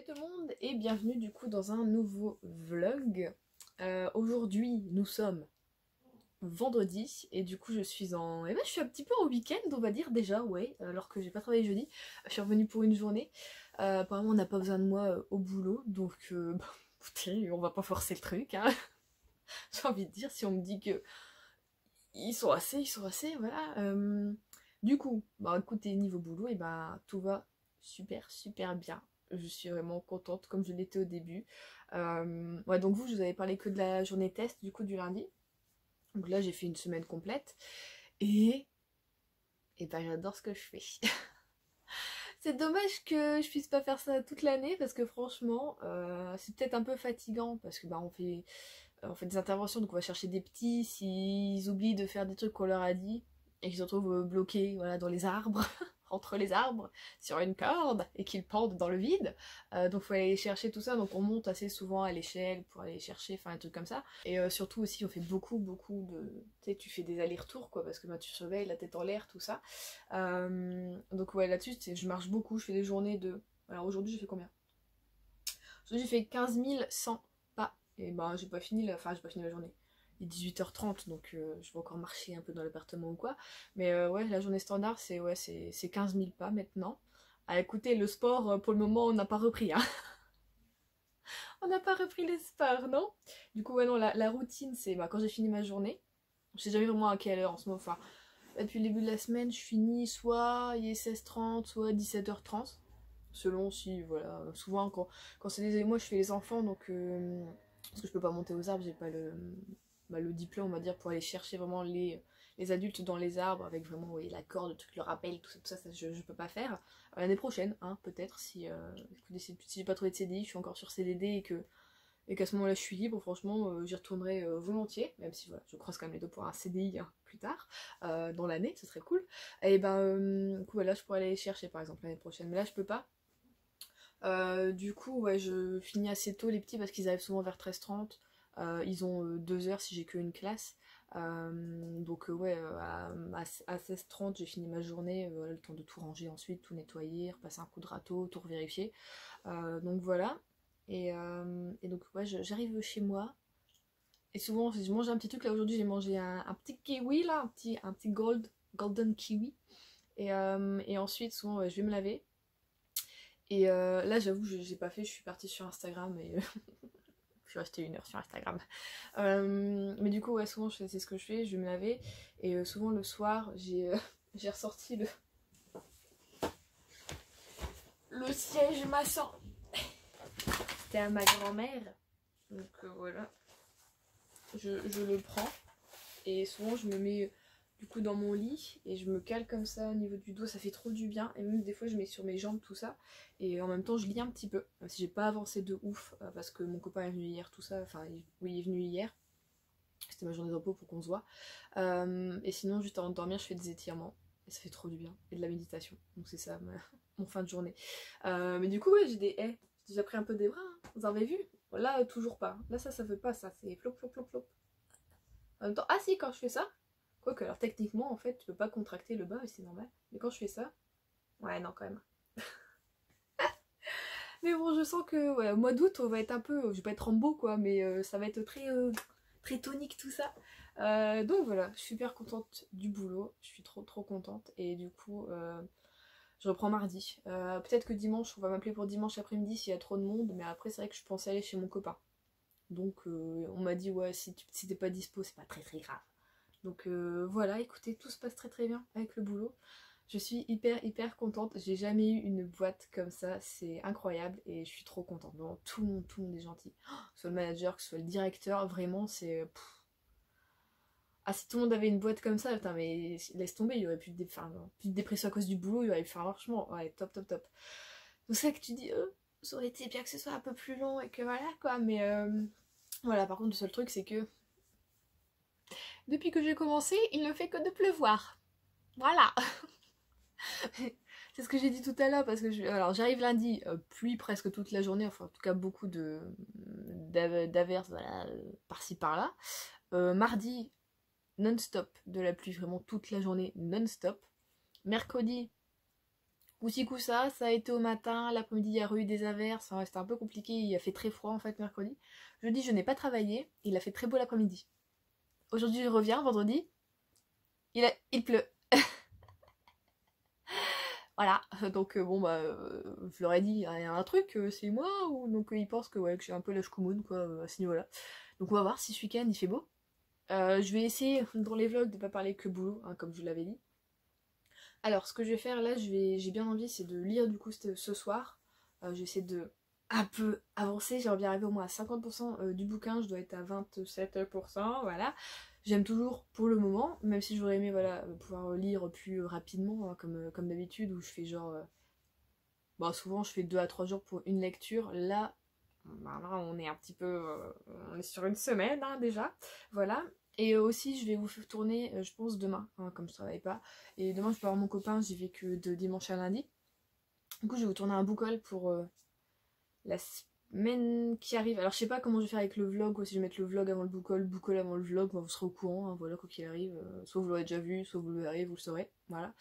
tout le monde et bienvenue du coup dans un nouveau vlog. Aujourd'hui nous sommes vendredi et du coup je suis je suis un petit peu en week-end on va dire déjà, ouais, alors que j'ai pas travaillé jeudi. Je suis revenue pour une journée. Apparemment on n'a pas besoin de moi au boulot, donc écoutez, on va pas forcer le truc, hein. J'ai envie de dire, si on me dit que ils sont assez, voilà. Du coup, écoutez, niveau boulot, et tout va super bien. Je suis vraiment contente, comme je l'étais au début. Ouais, donc je vous avais parlé que de la journée test, du coup, du lundi. Donc là, j'ai fait une semaine complète. Et j'adore ce que je fais. C'est dommage que je puisse pas faire ça toute l'année, parce que franchement, c'est peut-être un peu fatigant, parce que on fait des interventions, donc on va chercher des petits, s'ils oublient de faire des trucs qu'on leur a dit, et qu'ils se retrouvent bloqués, voilà, dans les arbres, entre les arbres, sur une corde, et qu'ils pendent dans le vide. Donc faut aller chercher tout ça, donc on monte assez souvent à l'échelle pour aller chercher, enfin des trucs comme ça. Et surtout aussi on fait beaucoup de... Tu sais, tu fais des allers-retours, quoi, parce que tu surveilles la tête en l'air, tout ça. Donc ouais, là-dessus, je marche beaucoup, je fais des journées de... Alors aujourd'hui j'ai fait combien? Aujourd'hui j'ai fait 15 100 pas. Et j'ai pas fini la journée. Il est 18h30, donc je vais encore marcher un peu dans l'appartement ou quoi. Mais ouais, la journée standard, c'est 15 000 pas maintenant. Ah, écoutez, le sport, pour le moment, on n'a pas repris, hein. On n'a pas repris les sports, non? Du coup, ouais, non, la routine, c'est quand j'ai fini ma journée. Je sais jamais vraiment à quelle heure en ce moment. Enfin, depuis le début de la semaine, je finis soit il est 16h30, soit 17h30. Selon si, voilà. Souvent, quand c'est des... Moi, je fais les enfants, donc... parce que je peux pas monter aux arbres, j'ai pas le diplôme, on va dire, pour aller chercher vraiment les adultes dans les arbres, avec vraiment, oui, la corde, le truc, le rappel, tout ça, je peux pas faire. L'année prochaine, hein, peut-être, si j'ai pas trouvé de CDI, je suis encore sur CDD et qu'à ce moment-là je suis libre, franchement, j'y retournerai volontiers, même si voilà, je croise quand même les deux pour un CDI, hein, plus tard, dans l'année, ce serait cool. Et du coup, voilà, je pourrais aller chercher, par exemple, l'année prochaine, mais là, je peux pas. Du coup, ouais, je finis assez tôt les petits parce qu'ils arrivent souvent vers 13h30. Ils ont 2 heures si j'ai qu'une classe. Ouais, à 16h30, j'ai fini ma journée. Voilà, le temps de tout ranger ensuite, tout nettoyer, repasser un coup de râteau, tout revérifier. Donc voilà. Et donc, ouais, j'arrive chez moi. Et souvent, je mange un petit truc. Là, aujourd'hui, j'ai mangé un petit kiwi, là, un petit golden kiwi. Et ensuite, souvent, ouais, je vais me laver. Et là, j'avoue, j'ai pas fait, je suis partie sur Instagram et je suis restée 1 heure sur Instagram. Mais du coup, ouais, souvent, c'est ce que je fais, je vais me laver. Et souvent, le soir, j'ai ressorti le siège maçon. C'était à ma grand-mère. Donc voilà, je le prends. Et souvent, je me mets du coup dans mon lit et je me cale comme ça au niveau du dos, ça fait trop du bien. Et même des fois je mets sur mes jambes tout ça, et en même temps je lis un petit peu, même si j'ai pas avancé de ouf, parce que mon copain est venu hier, tout ça, enfin oui, il est venu hier, c'était ma journée de repos pour qu'on se voit. Et sinon juste avant de dormir je fais des étirements et ça fait trop du bien, et de la méditation, donc c'est ça mon fin de journée. Mais du coup ouais, j'ai j'ai déjà pris un peu des bras, hein. Vous en avez vu? Là toujours pas, là ça veut pas, ça c'est flop. En même temps, ah si, quand je fais ça, quoique, alors techniquement, en fait, tu peux pas contracter le bas, et c'est normal. Mais quand je fais ça, ouais, non, quand même. Mais bon, je sens que, ouais, au mois d'août, on va être un peu, je vais pas être Rambo, quoi, mais ça va être très tonique, tout ça. Donc voilà, je suis super contente du boulot, je suis trop contente. Et du coup, je reprends mardi. Peut-être que dimanche, on va m'appeler pour dimanche après-midi s'il y a trop de monde, mais après, c'est vrai que je pensais aller chez mon copain. Donc, on m'a dit, ouais, si t'es pas dispo, c'est pas très grave. Donc voilà, écoutez, tout se passe très bien avec le boulot. Je suis hyper contente. J'ai jamais eu une boîte comme ça, c'est incroyable et je suis trop contente. Non, tout le monde est gentil. Oh, que ce soit le manager, que ce soit le directeur, vraiment c'est... Ah, si tout le monde avait une boîte comme ça, putain, mais laisse tomber, il y aurait plus de dépression à cause du boulot, il y aurait... Enfin, franchement, ouais, top. Donc c'est ça que tu dis, ça aurait été bien que ce soit un peu plus long et que voilà, quoi, mais... Voilà, par contre, le seul truc, c'est que depuis que j'ai commencé, il ne fait que de pleuvoir. Voilà. C'est ce que j'ai dit tout à l'heure, parce que alors j'arrive lundi, pluie presque toute la journée, enfin en tout cas beaucoup d'averses, voilà, par-ci par-là. Mardi, non-stop de la pluie, vraiment toute la journée, non-stop. Mercredi, Coup-ci, coup ça a été au matin, l'après-midi il y a eu des averses, enfin, c'était un peu compliqué, il a fait très froid en fait mercredi. Jeudi je n'ai pas travaillé, il a fait très beau l'après-midi. Aujourd'hui je reviens, vendredi, il pleut. Voilà, donc bon bah je leur ai dit, il y a un truc, c'est moi, ou donc ils pensent que ouais que j'ai un peu la chkoumoune quoi à ce niveau-là. Donc on va voir si ce week-end il fait beau. Je vais essayer dans les vlogs de pas parler que boulot, hein, comme je vous l'avais dit. Alors ce que je vais faire là, j'ai bien envie, c'est de lire du coup ce soir. J'essaie de un peu avancer, j'aimerais bien arriver au moins à 50% du bouquin, je dois être à 27%, voilà. J'aime toujours pour le moment, même si j'aurais aimé voilà, pouvoir lire plus rapidement, hein, comme d'habitude, où je fais genre... bon, souvent je fais 2 à 3 jours pour une lecture, là, ben là on est un petit peu... on est sur une semaine hein, déjà, voilà. Et aussi je vais vous faire tourner, je pense demain, hein, comme je travaille pas, et demain je peux avoir mon copain, j'y vais que de dimanche à lundi. Du coup je vais vous tourner un book haul pour la semaine qui arrive. Alors je sais pas comment je vais faire avec le vlog, ou si je vais mettre le vlog avant le book haul avant le vlog, vous serez au courant, hein, voilà quoi qu'il arrive. Soit vous l'aurez déjà vu, soit vous le verrez, vous le saurez, voilà.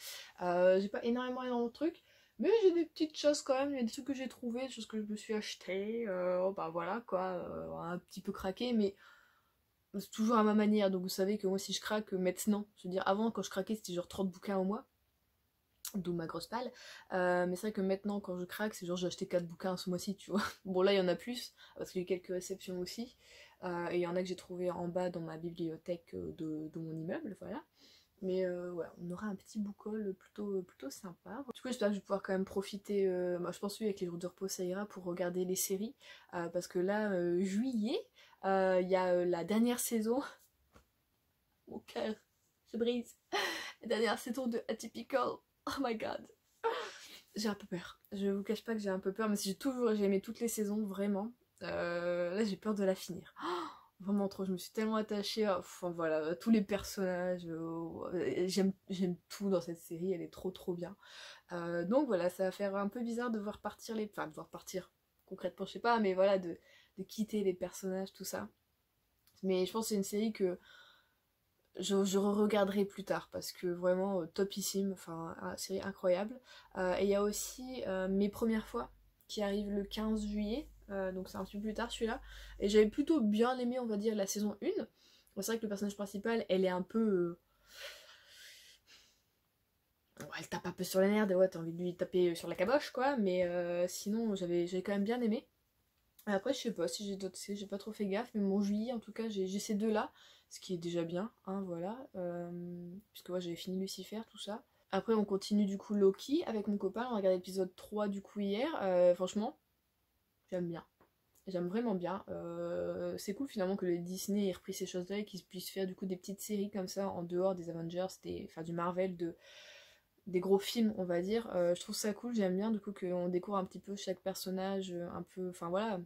J'ai pas énormément de trucs, mais j'ai des petites choses quand même, il y a des trucs que j'ai trouvé, des choses que je me suis acheté, bah voilà quoi, un petit peu craqué, mais c'est toujours à ma manière, donc vous savez que moi si je craque maintenant, je veux dire avant quand je craquais c'était genre 30 bouquins au mois, d'où ma grosse palle. Mais c'est vrai que maintenant, quand je craque, c'est genre j'ai acheté 4 bouquins ce mois-ci, tu vois. Bon, là, il y en a plus, parce qu'il y a eu quelques réceptions aussi. Et il y en a que j'ai trouvé en bas dans ma bibliothèque de mon immeuble, voilà. Mais ouais, on aura un petit book haul plutôt sympa. Du coup, j'espère que je vais pouvoir quand même profiter, bah, je pense oui, avec les jours de repos, ça ira pour regarder les séries. Parce que là, juillet, il y a la dernière saison. Mon cœur se brise. La dernière saison de Atypical. Oh my god. J'ai un peu peur. Je vous cache pas que j'ai un peu peur, mais si j'ai aimé toutes les saisons, vraiment. Là j'ai peur de la finir. Oh, vraiment trop, je me suis tellement attachée à, enfin, voilà, à tous les personnages. J'aime tout dans cette série, elle est trop bien. Donc voilà, ça va faire un peu bizarre de voir partir les... Enfin, de voir partir, concrètement je sais pas, mais voilà, de quitter les personnages, tout ça. Mais je pense que c'est une série que je re-regarderai plus tard parce que vraiment topissime, enfin série incroyable. Et il y a aussi Mes premières fois qui arrive le 15 juillet, donc c'est un petit peu plus tard celui-là. Et j'avais plutôt bien aimé, on va dire, la saison 1. C'est vrai que le personnage principal, elle est un peu... ouais, elle tape un peu sur les nerfs, et ouais, t'as envie de lui taper sur la caboche, quoi. Mais sinon, j'avais quand même bien aimé. Après, je sais pas si j'ai d'autres séries, j'ai pas trop fait gaffe, mais mon juillet, en tout cas, j'ai ces deux-là, ce qui est déjà bien, hein, voilà. Puisque ouais, j'avais fini Lucifer, tout ça. Après, on continue du coup Loki avec mon copain, on a regardé l'épisode 3 du coup hier. Franchement, j'aime bien. J'aime vraiment bien. C'est cool finalement que le Disney ait repris ces choses-là et qu'ils puissent faire du coup des petites séries comme ça en dehors des Avengers, enfin du Marvel, des gros films on va dire. Je trouve ça cool, j'aime bien du coup qu'on découvre un petit peu chaque personnage, un peu, enfin voilà,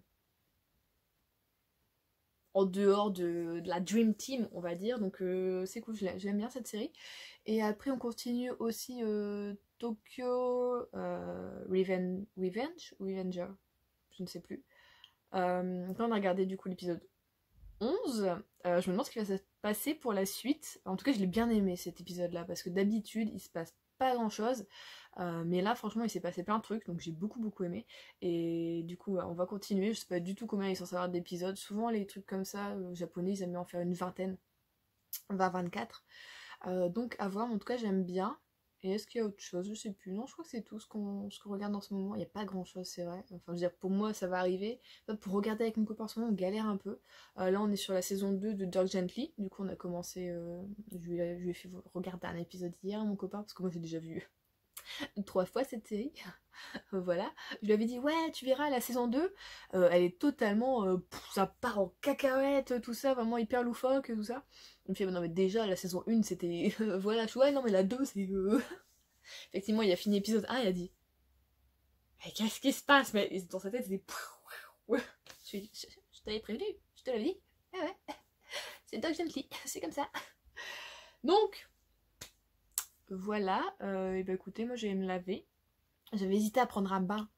en dehors de la Dream Team, on va dire. Donc c'est cool, j'aime bien cette série. Et après, on continue aussi Tokyo Revenge ou Revenger, je ne sais plus. Donc là, on a regardé du coup l'épisode 11. Je me demande ce qui va se passer pour la suite. En tout cas, je l'ai bien aimé cet épisode-là parce que d'habitude, il se passe pas grand-chose. Mais là, franchement, il s'est passé plein de trucs, donc j'ai beaucoup aimé. Et du coup, on va continuer. Je sais pas du tout combien il est censé avoir d'épisodes. Souvent, les trucs comme ça, japonais, ils aiment bien en faire une vingtaine, 20-24. Donc à voir, en tout cas, j'aime bien. Et est-ce qu'il y a autre chose? Je sais plus. Non, je crois que c'est tout ce qu'on regarde en ce moment. Il n'y a pas grand chose, c'est vrai. Enfin, je veux dire, pour moi, ça va arriver. Pour regarder avec mon copain en ce moment, on galère un peu. Là, on est sur la saison 2 de Dirk Gently. Du coup, on a commencé. Je lui ai fait regarder un épisode hier, mon copain, parce que moi, j'ai déjà vu 3 fois cette série. Voilà. Je lui avais dit, ouais, tu verras, la saison 2, elle est totalement. Ça part en cacahuète, tout ça, vraiment hyper loufoque, tout ça. Il me fait, non, mais déjà, la saison 1, c'était. Voilà, je suis, ouais, non, mais la 2, c'est. Effectivement, il a fini l'épisode 1, il a dit, mais qu'est-ce qui se passe? Mais dans sa tête, c'était. Je t'avais prévenu, je te l'avais dit. Ah ouais, c'est Dog Gently, c'est comme ça. Donc, voilà. Et bah écoutez, moi, j'allais me laver. J'avais hésité à prendre un bain,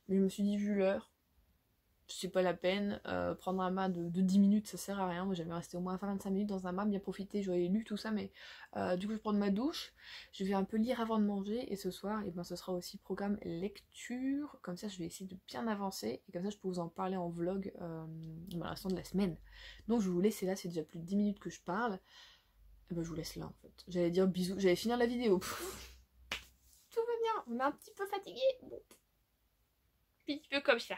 mais je me suis dit, vu l'heure, c'est pas la peine. Prendre un mât de 10 minutes, ça sert à rien. Moi j'avais resté au moins 25 minutes dans un mât, bien profiter, j'aurais lu tout ça, mais du coup je prends ma douche, je vais un peu lire avant de manger, et ce soir, et ben, ce sera aussi programme lecture, comme ça je vais essayer de bien avancer, et comme ça je peux vous en parler en vlog dans la restant de la semaine. Donc je vais vous laisser là, c'est déjà plus de 10 minutes que je parle, et ben je vous laisse là en fait. J'allais dire bisous, j'allais finir la vidéo. Tout va bien, on est un petit peu fatigué, bon. Un petit peu comme ça.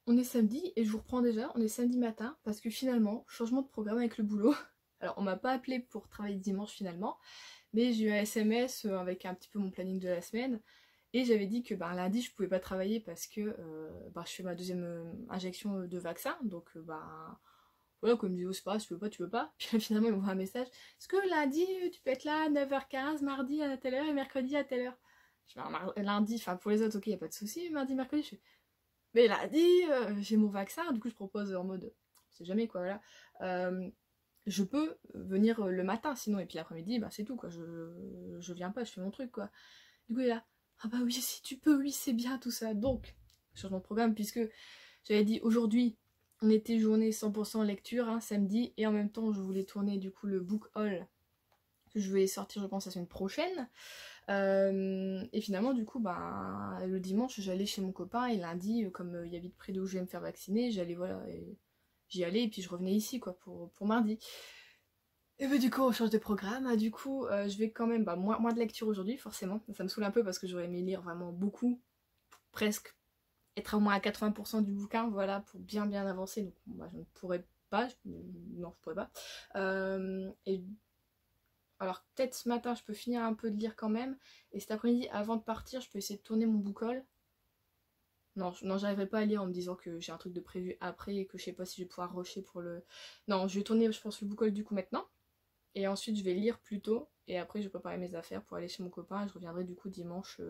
On est samedi et je vous reprends déjà, on est samedi matin parce que finalement, changement de programme avec le boulot. Alors on m'a pas appelé pour travailler dimanche finalement, mais j'ai eu un SMS avec un petit peu mon planning de la semaine et j'avais dit que lundi je pouvais pas travailler parce que je fais ma deuxième injection de vaccin, donc voilà, comme ils me disent, oh, c'est pas grave, tu peux pas. Puis finalement ils m'envoient un message, est-ce que lundi tu peux être là à 9h15, mardi à telle heure et mercredi à telle heure? Je fais, lundi, enfin pour les autres, ok, y a pas de souci, mardi, mercredi, je fais, mais lundi, j'ai mon vaccin, du coup je propose en mode, on sait jamais quoi, voilà. Je peux venir le matin sinon, et puis l'après-midi, c'est tout quoi, je viens pas, je fais mon truc quoi. Du coup il est là, ah bah oui, si tu peux, oui, c'est bien tout ça. Donc, changement de programme, puisque j'avais dit aujourd'hui, on était journée 100% lecture, hein, samedi, et en même temps je voulais tourner du coup le book haul que je vais sortir je pense la semaine prochaine. Et finalement du coup le dimanche j'allais chez mon copain et lundi comme il y a vite près d'où je vais me faire vacciner, j'allais voilà, j'y allais et puis je revenais ici quoi pour mardi. Et du coup on change de programme, du coup je vais quand même moins de lecture aujourd'hui forcément, ça me saoule un peu parce que j'aurais aimé lire vraiment beaucoup, presque être au moins à 80% du bouquin, voilà, pour bien avancer, donc je ne pourrais pas, non je pourrais pas. Et alors peut-être ce matin je peux finir un peu de lire quand même, et cet après-midi avant de partir je peux essayer de tourner mon book haul. Non, j'arriverai pas à lire en me disant que j'ai un truc de prévu après et que je sais pas si je vais pouvoir rusher pour le... Non, je vais tourner je pense le book haul du coup maintenant, et ensuite je vais lire plus tôt, et après je vais préparer mes affaires pour aller chez mon copain, et je reviendrai du coup dimanche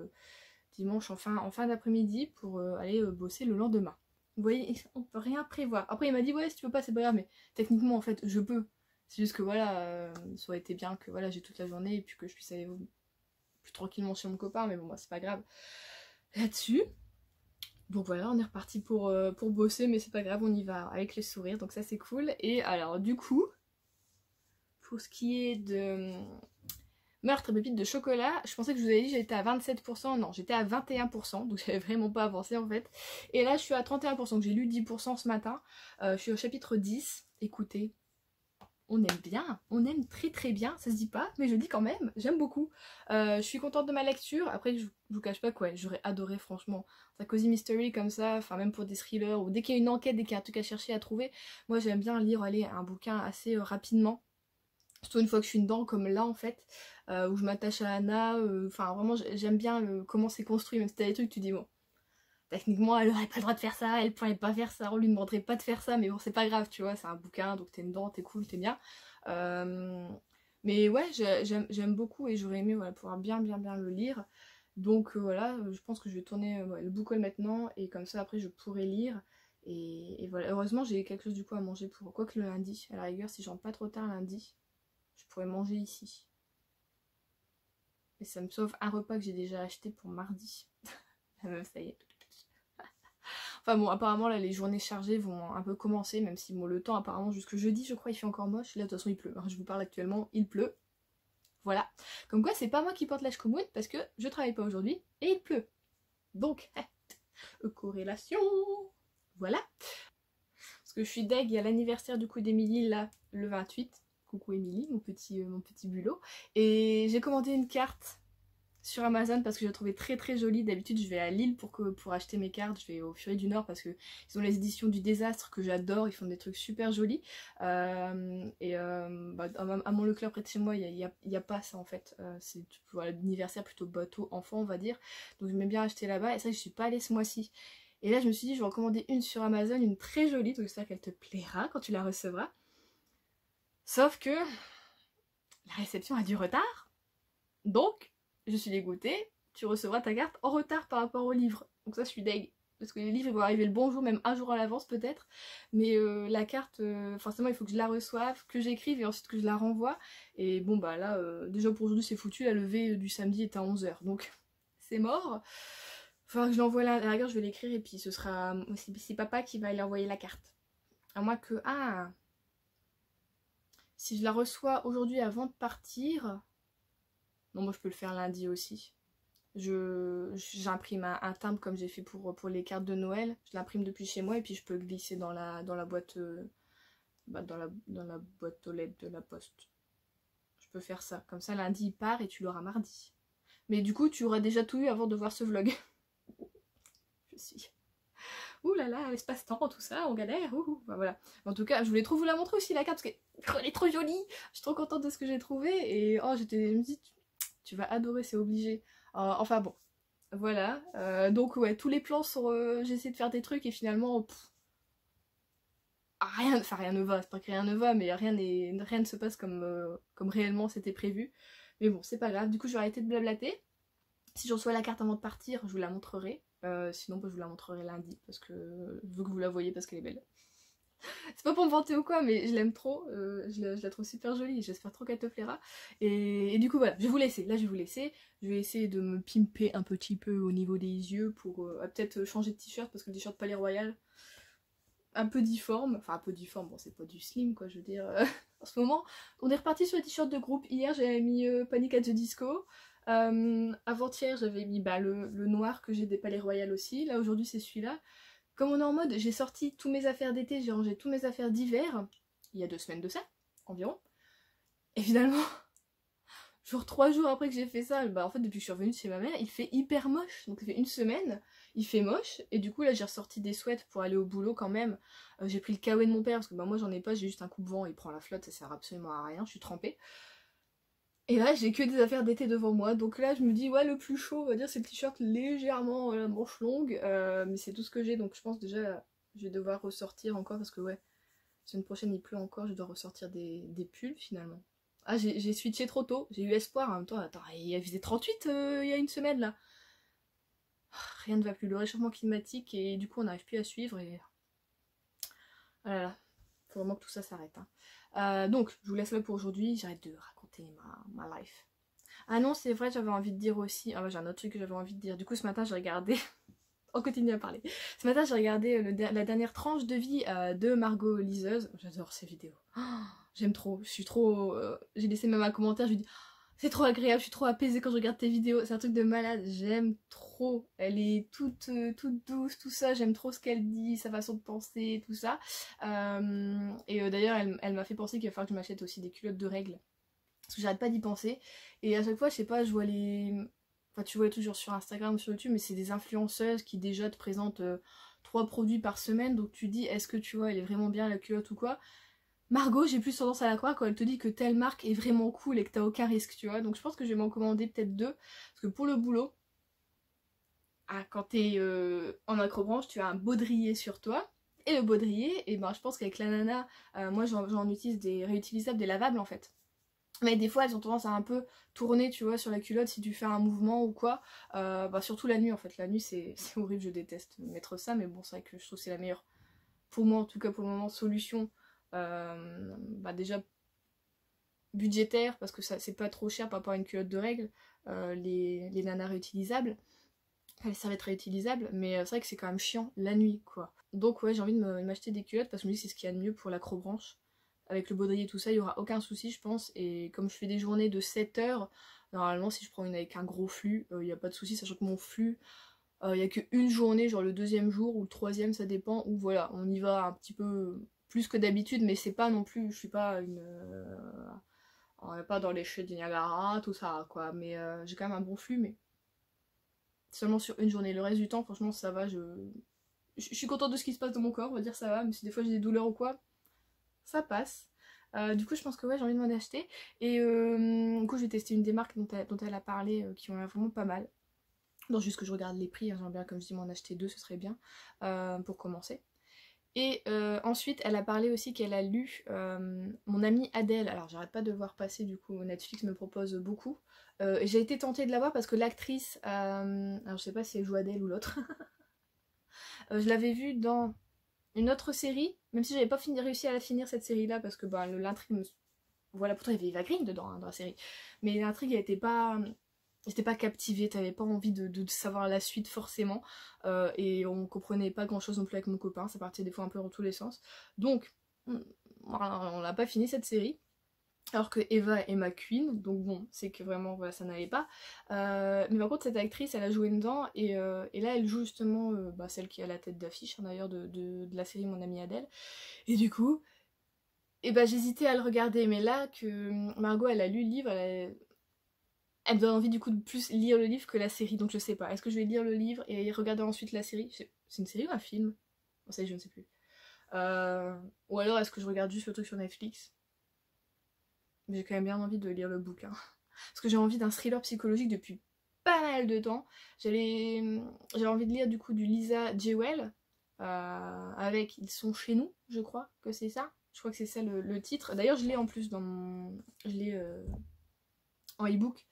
en fin d'après-midi pour aller bosser le lendemain. Vous voyez, on peut rien prévoir. Après il m'a dit ouais si tu veux pas c'est pas grave, mais techniquement en fait je peux. C'est juste que voilà, ça aurait été bien que voilà, j'ai toute la journée et puis que je puisse aller plus tranquillement chez mon copain, mais bon, c'est pas grave là-dessus. Donc voilà, on est reparti pour bosser, mais c'est pas grave, on y va avec le sourire, donc ça c'est cool. Et alors du coup, pour ce qui est de meurtre et pépites de chocolat, je pensais que je vous avais dit j'étais à 27%, non, j'étais à 21%, donc j'avais vraiment pas avancé en fait. Et là je suis à 31%, donc j'ai lu 10% ce matin, je suis au chapitre 10, écoutez, on aime bien, on aime très bien, ça se dit pas, mais je dis quand même, j'aime beaucoup. Je suis contente de ma lecture, après je vous cache pas quoi, j'aurais adoré franchement, un cozy mystery comme ça, enfin même pour des thrillers, ou dès qu'il y a une enquête, dès qu'il y a un truc à chercher, à trouver, moi j'aime bien lire un bouquin assez rapidement, surtout une fois que je suis dedans, comme là en fait, où je m'attache à Anna, enfin vraiment j'aime bien comment c'est construit, même si t'as des trucs tu dis bon, techniquement elle aurait pas le droit de faire ça, elle pourrait pas faire ça, on lui demanderait pas de faire ça, mais bon c'est pas grave tu vois, c'est un bouquin donc t'es dedans, t'es cool, t'es bien. Mais ouais j'aime beaucoup et j'aurais aimé voilà, pouvoir bien le lire. Donc voilà, je pense que je vais tourner le book haul maintenant et comme ça après je pourrai lire. Et voilà, heureusement j'ai quelque chose du coup à manger pour quoi que le lundi, à la rigueur si je rentre pas trop tard lundi, je pourrais manger ici. Et ça me sauve un repas que j'ai déjà acheté pour mardi. Ça y est. Enfin bon, apparemment là les journées chargées vont un peu commencer, même si bon, le temps apparemment jusque jeudi je crois il fait encore moche. Là de toute façon il pleut, hein. Je vous parle actuellement, il pleut. Voilà. Comme quoi c'est pas moi qui porte la Shkomoun parce que je travaille pas aujourd'hui et il pleut. Donc, corrélation. Voilà. Parce que je suis deg, il y a l'anniversaire du coup d'Emilie là, le 28. Coucou Émilie, mon petit bulot. Et j'ai commandé une carte sur Amazon parce que je la trouvais très jolie. D'habitude je vais à Lille pour acheter mes cartes, je vais au Furet du Nord parce que ils ont les éditions du désastre que j'adore, ils font des trucs super jolis. À mon Leclerc près de chez moi il y a pas ça en fait, c'est voilà, l'anniversaire plutôt bateau enfant on va dire, donc j'aimais bien acheter là-bas et ça je suis pas allée ce mois-ci. Et là je me suis dit je vais en commander une sur Amazon, une très jolie, donc j'espère qu'elle te plaira quand tu la recevras. Sauf que la réception a du retard, donc je suis dégoûtée, tu recevras ta carte en retard par rapport au livre. Donc ça je suis deg. Parce que les livres ils vont arriver le bon jour, même un jour à l'avance peut-être. Mais la carte, forcément il faut que je la reçoive, que j'écrive et ensuite que je la renvoie. Et bon bah là, déjà pour aujourd'hui c'est foutu, la levée du samedi est à 11h. Donc c'est mort. Enfin, je l'envoie là, à la rigueur, je vais l'écrire et puis ce sera... C'est papa qui va lui envoyer la carte. À moins que... Ah, si je la reçois aujourd'hui avant de partir... Non, moi je peux le faire lundi aussi. J'imprime un timbre comme j'ai fait pour les cartes de Noël. Je l'imprime depuis chez moi et puis je peux glisser dans la boîte... dans la boîte aux lettres de la poste. Je peux faire ça. Comme ça, lundi il part et tu l'auras mardi. Mais du coup, tu auras déjà tout eu avant de voir ce vlog. Je suis... Ouh là là, l'espace-temps, tout ça, on galère. Enfin, voilà. En tout cas, je voulais trop vous la montrer aussi la carte parce qu'elle est trop jolie. Je suis trop contente de ce que j'ai trouvé et oh, je me dis, tu vas adorer, c'est obligé. Enfin bon, voilà. Donc ouais, tous les plans sont. J'ai essayé de faire des trucs et finalement, rien ne va. C'est pas que rien ne va, mais rien ne se passe comme réellement c'était prévu. Mais bon, c'est pas grave. Du coup, je vais arrêter de blablater. Si je reçois la carte avant de partir, je vous la montrerai. Sinon, bah, je vous la montrerai lundi parce que je veux que vous la voyez parce qu'elle est belle. C'est pas pour me vanter ou quoi, mais je l'aime trop. Je la trouve super jolie. J'espère trop qu'elle te plaira. Et du coup, voilà, je vais vous laisser. Là, je vais vous laisser. Je vais essayer de me pimper un petit peu au niveau des yeux pour peut-être changer de t-shirt parce que le t-shirt Palais Royal, un peu difforme. Enfin, un peu difforme. Bon, c'est pas du slim, quoi, je veux dire. En ce moment, on est reparti sur les t-shirts de groupe. Hier, j'avais mis Panic at the Disco. Avant-hier, j'avais mis le noir que j'ai des Palais Royal aussi. Là, aujourd'hui, c'est celui-là. Comme on est en mode, j'ai sorti tous mes affaires d'été, j'ai rangé tous mes affaires d'hiver, il y a 2 semaines de ça, environ. Et finalement, genre 3 jours après que j'ai fait ça, bah en fait depuis que je suis revenue de chez ma mère, il fait hyper moche. Donc ça fait 1 semaine, il fait moche. Et du coup là j'ai ressorti des sweats pour aller au boulot quand même. J'ai pris le kawaii de mon père parce que bah moi j'en ai pas, j'ai juste un coupe-vent, il prend la flotte, ça sert absolument à rien, je suis trempée. Et là j'ai que des affaires d'été devant moi, donc là je me dis ouais le plus chaud on va dire c'est le t-shirt légèrement manche longue, mais c'est tout ce que j'ai, donc je pense déjà je vais devoir ressortir encore parce que ouais, la semaine prochaine il pleut encore, je dois ressortir des pulls finalement. Ah j'ai switché trop tôt, j'ai eu espoir en même temps, attends il faisait 38 il y a 1 semaine là. Rien ne va plus, le réchauffement climatique et du coup on n'arrive plus à suivre et... Voilà, faut vraiment que tout ça s'arrête. Hein. Donc je vous laisse là pour aujourd'hui, j'arrête de raconter ma life. Ah non, c'est vrai, j'avais envie de dire aussi... Ah ouais, j'ai un autre truc que j'avais envie de dire. Du coup, ce matin, j'ai regardé... On continue à parler. Ce matin, j'ai regardé la dernière tranche de vie de Margot Liseuse. J'adore ces vidéos. Oh, j'aime trop. Je suis trop... J'ai laissé même un commentaire, je lui dis... C'est trop agréable, je suis trop apaisée quand je regarde tes vidéos. C'est un truc de malade, j'aime trop. Elle est toute douce, tout ça. J'aime trop ce qu'elle dit, sa façon de penser, tout ça. D'ailleurs, elle m'a fait penser qu'il va falloir que je m'achète aussi des culottes de règles. Parce que j'arrête pas d'y penser. Et à chaque fois, je sais pas, je vois les... Enfin, tu vois toujours sur Instagram ou sur YouTube, mais c'est des influenceuses qui déjà te présentent 3 produits par semaine. Donc tu dis, est-ce que tu vois, elle est vraiment bien la culotte ou quoi? Margot, j'ai plus tendance à la croire quand elle te dit que telle marque est vraiment cool et que t'as aucun risque, tu vois. Donc je pense que je vais m'en commander peut-être 2. Parce que pour le boulot, quand t'es en acrobranche, tu as un baudrier sur toi. Et le baudrier, et ben je pense qu'avec la nana, moi j'en utilise des réutilisables, des lavables en fait. Mais des fois elles ont tendance à un peu tourner, tu vois, sur la culotte si tu fais un mouvement ou quoi. Surtout la nuit en fait. La nuit c'est horrible, je déteste mettre ça, mais bon c'est vrai que je trouve que c'est la meilleure, pour moi en tout cas pour le moment, solution. Déjà budgétaire parce que ça c'est pas trop cher par rapport à une culotte de règles, les nanas réutilisables, les serviettes réutilisables, mais c'est vrai que c'est quand même chiant la nuit quoi. Donc ouais, j'ai envie de m'acheter des culottes parce que je me dis que c'est ce qu'il y a de mieux pour l'acrobranche. Avec le baudrier et tout ça, il y aura aucun souci je pense, et comme je fais des journées de 7 heures, normalement si je prends une avec un gros flux, il n'y a pas de souci, sachant que mon flux, il n'y a qu'une journée, genre le 2e jour ou le 3e, ça dépend, ou voilà, on y va un petit peu plus que d'habitude, mais c'est pas non plus, je suis pas une... on n'est pas dans les chutes du Niagara, tout ça quoi, mais j'ai quand même un bon flux, mais seulement sur une journée. Le reste du temps, franchement, ça va, je suis contente de ce qui se passe dans mon corps, on va dire ça va, mais si des fois j'ai des douleurs ou quoi, ça passe. Du coup, je pense que ouais, j'ai envie de m'en acheter. Et du coup, j'ai testé une des marques dont elle a parlé, qui ont l'air vraiment pas mal. Donc, juste que je regarde les prix, hein, j'aimerais bien, comme je dis, m'en acheter 2, ce serait bien, pour commencer. Et ensuite, elle a parlé aussi qu'elle a lu mon amie Adèle. Alors, j'arrête pas de voir passer, du coup, Netflix me propose beaucoup. Et j'ai été tentée de la voir parce que l'actrice, alors je sais pas si elle joue Adèle ou l'autre, je l'avais vue dans une autre série, même si j'avais pas réussi à la finir cette série-là, parce que l'intrigue me... Voilà, pourtant il y avait Eva Green dedans, hein, dans la série. Mais l'intrigue, elle était pas j'étais pas captivée, t'avais pas envie de savoir la suite forcément, et on comprenait pas grand chose non plus avec mon copain, ça partait des fois un peu dans tous les sens. Donc, on l'a pas fini cette série. Alors que Eva est ma queen, donc bon, c'est que vraiment, voilà, ça n'allait pas. Mais par contre, cette actrice, elle a joué dedans, et là, elle joue justement celle qui a la tête d'affiche, hein, d'ailleurs, de la série Mon amie Adèle. Et du coup, j'hésitais à le regarder, mais là, que Margot, elle a lu le livre, elle me donne envie du coup de plus lire le livre que la série, donc je sais pas. Est-ce que je vais lire le livre et regarder ensuite la série? C'est une série ou un film? Bon, ça, je ne sais plus. Ou alors, est-ce que je regarde juste le truc sur Netflix? Mais j'ai quand même bien envie de lire le bouquin. Parce que j'ai envie d'un thriller psychologique depuis pas mal de temps. J'avais envie de lire du coup du Lisa Jewell, avec Ils sont chez nous, je crois que c'est ça. Je crois que c'est ça le titre. D'ailleurs, je l'ai en plus dans mon... Je l'ai en e-book.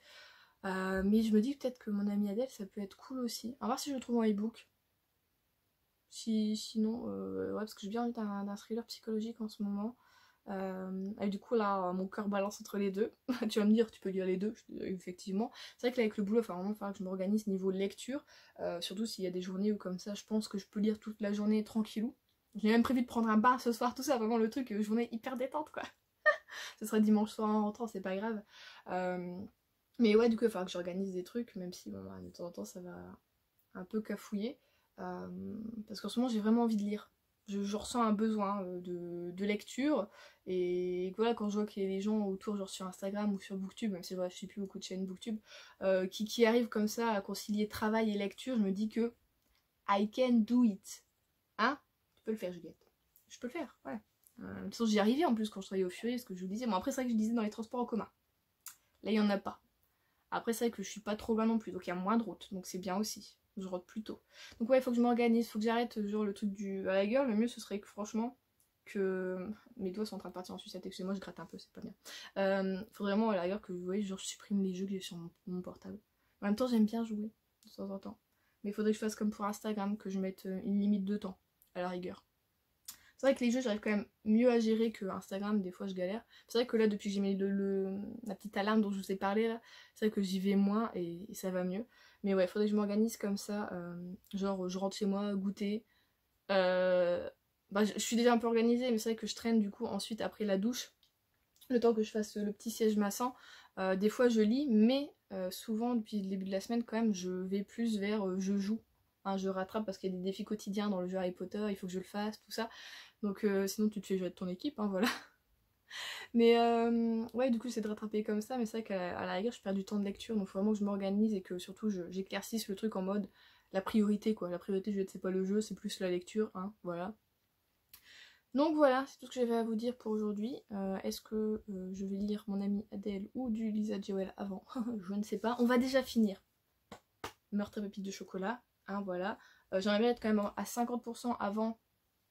Mais je me dis peut-être que Mon amie Adèle, ça peut être cool aussi. On va voir si je le trouve en e-book. Sinon, ouais, parce que j'ai bien envie d'un thriller psychologique en ce moment. Et du coup là mon cœur balance entre les deux. Tu vas me dire tu peux lire les deux, effectivement. C'est vrai que là avec le boulot, enfin vraiment il faudra que je m'organise niveau lecture, surtout s'il y a des journées où comme ça je pense que je peux lire toute la journée tranquillou. J'ai même prévu de prendre un bain ce soir, tout ça, vraiment le truc, journée hyper détente quoi. Ce sera dimanche soir en rentrant, c'est pas grave. Mais ouais, du coup il faudra que j'organise des trucs, même si bon, de temps en temps ça va un peu cafouiller, parce qu'en ce moment j'ai vraiment envie de lire. Je ressens un besoin de lecture, et voilà, quand je vois qu'il y a des gens autour, genre sur Instagram ou sur Booktube, même si je suis plus beaucoup de chaînes Booktube, qui arrivent comme ça à concilier travail et lecture, je me dis que I can do it. Hein? Tu peux le faire, Juliette. Je peux le faire, ouais. De toute façon, j'y arrivais en plus quand je travaillais au Fury, ce que je vous disais. Bon, après, c'est vrai que je disais dans les transports en commun. Là, il y en a pas. Après, c'est vrai que je suis pas trop loin non plus, donc il y a moins de route, donc c'est bien aussi. Je rentre plus tôt. Donc ouais, il faut que je m'organise, faut que j'arrête genre le truc du... À la gueule, le mieux ce serait que franchement, que... Mes doigts sont en train de partir en sucette, excusez-moi, je gratte un peu, c'est pas bien. Faut vraiment à la rigueur que, vous voyez, genre je supprime les jeux que j'ai sur mon portable. En même temps, j'aime bien jouer, de temps en temps. Mais il faudrait que je fasse comme pour Instagram, que je mette une limite de temps, à la rigueur. C'est vrai que les jeux, j'arrive quand même mieux à gérer que Instagram, des fois je galère. C'est vrai que là, depuis que j'ai mis la petite alarme dont je vous ai parlé, là, c'est vrai que j'y vais moins et ça va mieux. Mais ouais, il faudrait que je m'organise comme ça, genre je rentre chez moi, goûter. Je suis déjà un peu organisée, mais c'est vrai que je traîne du coup ensuite après la douche, le temps que je fasse le petit siège massant. Des fois je lis, mais souvent depuis le début de la semaine quand même, je vais plus vers je joue. Hein, je rattrape parce qu'il y a des défis quotidiens dans le jeu Harry Potter, il faut que je le fasse, tout ça. Donc sinon tu te fais jouer de ton équipe, hein, voilà. Mais ouais, du coup j'essaie de rattraper comme ça, mais c'est vrai qu'à la rigueur je perds du temps de lecture, donc faut vraiment que je m'organise et que surtout j'éclaircisse le truc en mode la priorité quoi. La priorité, c'est pas le jeu, c'est plus la lecture, hein, voilà. Donc voilà, c'est tout ce que j'avais à vous dire pour aujourd'hui. Est-ce que je vais lire Mon amie Adèle ou du Lisa Jewell avant? Je ne sais pas. On va déjà finir Meurtre et pépites de chocolat, hein, voilà. J'aimerais bien être quand même à 50% avant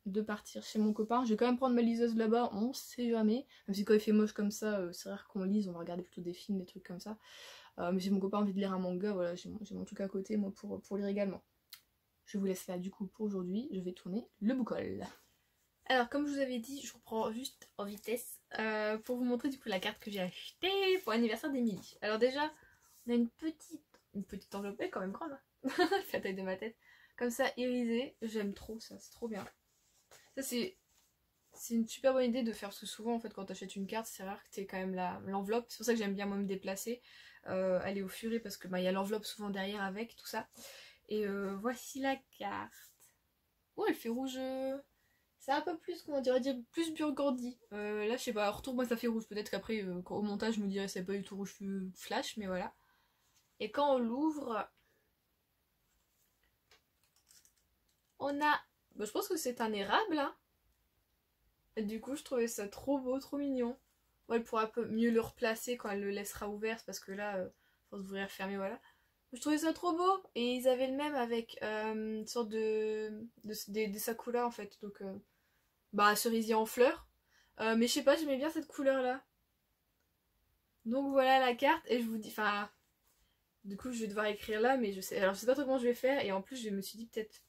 de partir chez mon copain. Je vais quand même prendre ma liseuse là-bas, on sait jamais. Même si quand il fait moche comme ça, c'est rare qu'on lise, on va regarder plutôt des films, des trucs comme ça. Mais si mon copain a envie de lire un manga, voilà, j'ai mon truc à côté, moi, pour lire également. Je vous laisse là du coup pour aujourd'hui, je vais tourner le book-haul. Alors comme je vous avais dit, je reprends juste en vitesse pour vous montrer du coup la carte que j'ai achetée pour l'anniversaire d'Emilie. Alors déjà, on a une petite enveloppe, elle est quand même grande, hein. Elle fait la taille de ma tête. Comme ça, irisée, j'aime trop ça, c'est trop bien. Ça c'est une super bonne idée de faire, parce que souvent en fait quand t'achètes une carte, c'est rare que t'aies quand même l'enveloppe. C'est pour ça que j'aime bien moi me déplacer, aller au Fury, parce que y a l'enveloppe souvent derrière avec, tout ça. Et voici la carte. Oh, elle fait rouge... C'est un peu plus, comment dire, plus burgundy. Là, je sais pas, retour moi ça fait rouge. Peut-être qu'après, au montage, je me dirais c'est pas du tout rouge flash, mais voilà. Et quand on l'ouvre, on a... je pense que c'est un érable, hein. Et du coup, je trouvais ça trop beau, trop mignon. Bon, elle pourra un peu mieux le replacer quand elle le laissera ouvert, parce que là, faut ouvrir, fermer, voilà. Je trouvais ça trop beau. Et ils avaient le même avec une sorte des sakura, en fait. Donc... cerisier en fleurs. Mais je sais pas, j'aimais bien cette couleur là. Donc voilà la carte, et je vous dis, enfin, du coup je vais devoir écrire là, mais je sais pas trop comment je vais faire, et en plus je me suis dit peut-être,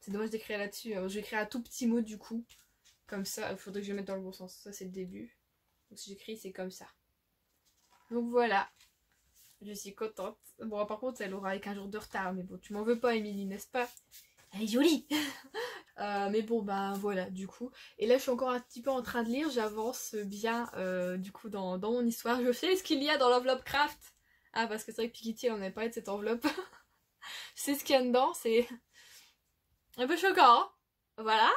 c'est dommage d'écrire là-dessus. Alors, je vais écrire un tout petit mot du coup, comme ça, il faudrait que je le mette dans le bon sens. Ça c'est le début, donc si j'écris c'est comme ça. Donc voilà, Je suis contente. Bon, par contre, elle aura avec un jour de retard. Mais bon, tu m'en veux pas, Émilie, n'est-ce pas? Elle est jolie. Mais bon, bah voilà, du coup. Et là, je suis encore un petit peu en train de lire. J'avance bien, du coup, dans mon histoire. Je sais ce qu'il y a dans l'enveloppe craft. Ah, parce que c'est vrai que Piketty, elle en avait parlé de cette enveloppe. Je sais ce qu'il y a dedans. C'est un peu choquant. Hein, voilà.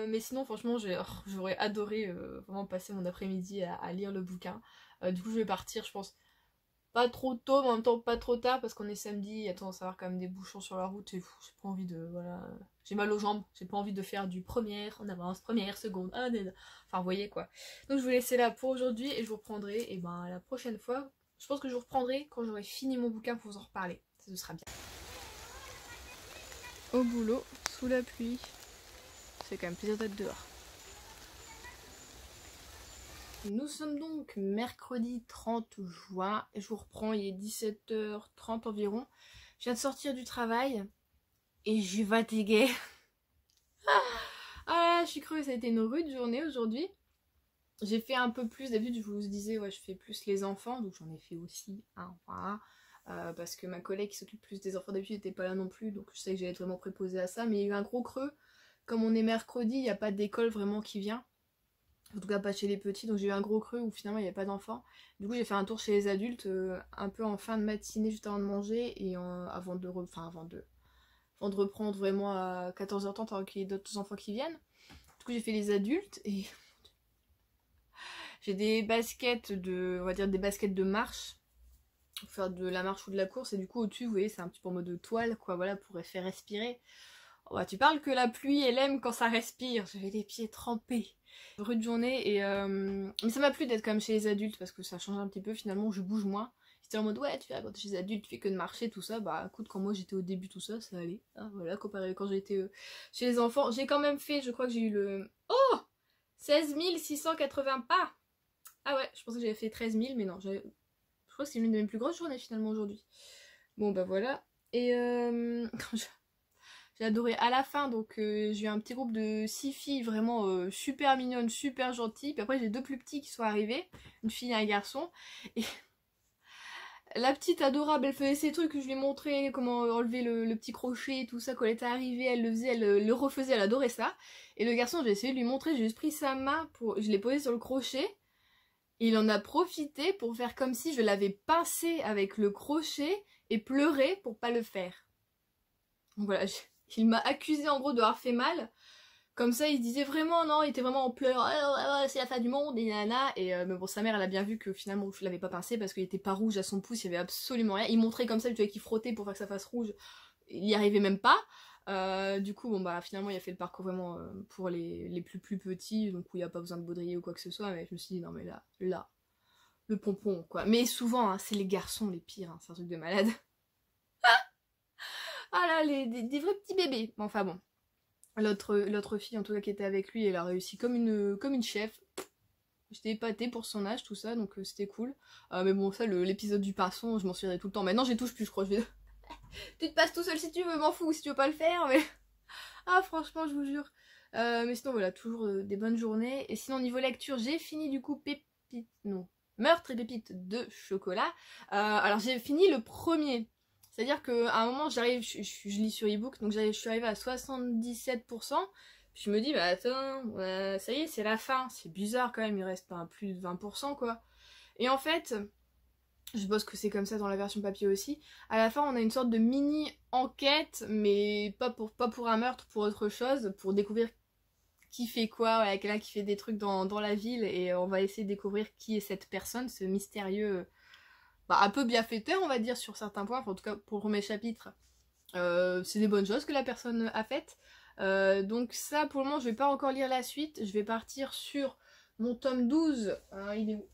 Mais sinon, franchement, j'aurais adoré vraiment passer mon après-midi à lire le bouquin. Du coup, je vais partir, je pense, pas trop tôt, mais en même temps pas trop tard, parce qu'on est samedi, il y a tendance à avoir quand même des bouchons sur la route, et j'ai pas envie de, voilà, j'ai mal aux jambes, j'ai pas envie de faire du première, en avance, première, seconde, enfin, vous voyez quoi. Donc je vous laisser là pour aujourd'hui, et je vous reprendrai, et ben, la prochaine fois, je pense que je vous reprendrai quand j'aurai fini mon bouquin pour vous en reparler, ça sera bien. Au boulot, sous la pluie, c'est quand même plaisir d'être dehors. Nous sommes donc mercredi 30 juin et je vous reprends, il est 17h30 environ. Je viens de sortir du travail et je suis fatiguée. Ah, je suis creuse, ça a été une rude journée aujourd'hui. J'ai fait un peu plus, d'habitude je vous disais, ouais, je fais plus les enfants, donc j'en ai fait aussi un, voilà. Parce que ma collègue qui s'occupe plus des enfants d'habitude n'était pas là non plus, donc je sais que j'allais être vraiment préposée à ça, mais il y a eu un gros creux. Comme on est mercredi, il n'y a pas d'école vraiment qui vient. En tout cas pas chez les petits, donc j'ai eu un gros creux où finalement il n'y avait pas d'enfants. Du coup j'ai fait un tour chez les adultes un peu en fin de matinée juste avant de manger et avant de reprendre vraiment à 14h30 avant qu'il y ait d'autres enfants qui viennent. Du coup j'ai fait les adultes et j'ai des baskets on va dire des baskets de marche pour faire de la marche ou de la course et du coup au-dessus vous voyez c'est un petit peu en mode toile quoi, voilà, pour faire respirer. Oh, bah, tu parles que la pluie elle aime quand ça respire, j'avais les pieds trempés. Rude journée et mais ça m'a plu d'être quand même chez les adultes parce que ça change un petit peu, finalement je bouge moins. J'étais en mode ouais tu vois quand t'es chez les adultes tu fais que de marcher tout ça, bah écoute quand moi j'étais au début tout ça allait, ah, voilà, comparé quand j'étais chez les enfants. J'ai quand même fait, je crois que j'ai eu le 16 680 pas. Ah ouais, je pensais que j'avais fait 13 000 mais non, je crois que c'est l'une de mes plus grosses journées finalement aujourd'hui. Bon bah voilà, et j'ai adoré à la fin, donc j'ai eu un petit groupe de 6 filles vraiment super mignonnes, super gentilles. Puis après j'ai 2 plus petits qui sont arrivés, une fille et un garçon. Et la petite adorable, elle faisait ses trucs, je lui ai montré comment enlever le petit crochet et tout ça. Quand elle était arrivée, elle le faisait, elle le refaisait, elle adorait ça. Et le garçon, j'ai essayé de lui montrer, j'ai juste pris sa main, je l'ai posé sur le crochet. Et il en a profité pour faire comme si je l'avais pincé avec le crochet et pleurer pour pas le faire. Donc voilà, il m'a accusé en gros d'avoir fait mal. Comme ça, il disait vraiment non, il était vraiment en pleurs, c'est la fin du monde, et nana. Et mais bon, sa mère, elle a bien vu que finalement, je l'avais pas pincé parce qu'il était pas rouge à son pouce, il y avait absolument rien. Il montrait comme ça, tu vois, qu'il frottait pour faire que ça fasse rouge. Il y arrivait même pas. Du coup, bon bah finalement, il a fait le parcours vraiment pour les plus petits, donc où il n'y a pas besoin de baudrier ou quoi que ce soit. Mais je me suis dit non, mais là, le pompon quoi. Mais souvent, hein, c'est les garçons les pires, hein, c'est un truc de malade. Ah là, des vrais petits bébés. Enfin bon. L'autre fille, en tout cas, qui était avec lui, elle a réussi comme une chef. J'étais épatée pour son âge, tout ça, donc c'était cool. Mais bon, ça, l'épisode du pinceau, je m'en souviendrai tout le temps. Maintenant, j'y touche plus, je crois. Tu te passes tout seul si tu veux, m'en fous si tu veux pas le faire, mais... Ah, franchement, je vous jure. Mais sinon, voilà, toujours des bonnes journées. Et sinon, niveau lecture, j'ai fini, du coup, Meurtre et pépites de chocolat. Alors, j'ai fini le premier. C'est-à-dire qu'à un moment, j'arrive, je lis sur ebook, donc je suis arrivée à 77%. Puis je me dis, bah attends, ça y est, c'est la fin. C'est bizarre quand même, il reste pas plus de 20%, quoi. Et en fait, je suppose que c'est comme ça dans la version papier aussi. À la fin, on a une sorte de mini-enquête, mais pas pour un meurtre, pour autre chose, pour découvrir qui fait quoi, voilà, quelqu'un qui fait des trucs dans la ville, et on va essayer de découvrir qui est cette personne, ce mystérieux... un peu bienfaiteur on va dire sur certains points, enfin, en tout cas pour le premier chapitre c'est des bonnes choses que la personne a faites, donc ça pour le moment je vais pas encore lire la suite, je vais partir sur mon tome 12, il est où?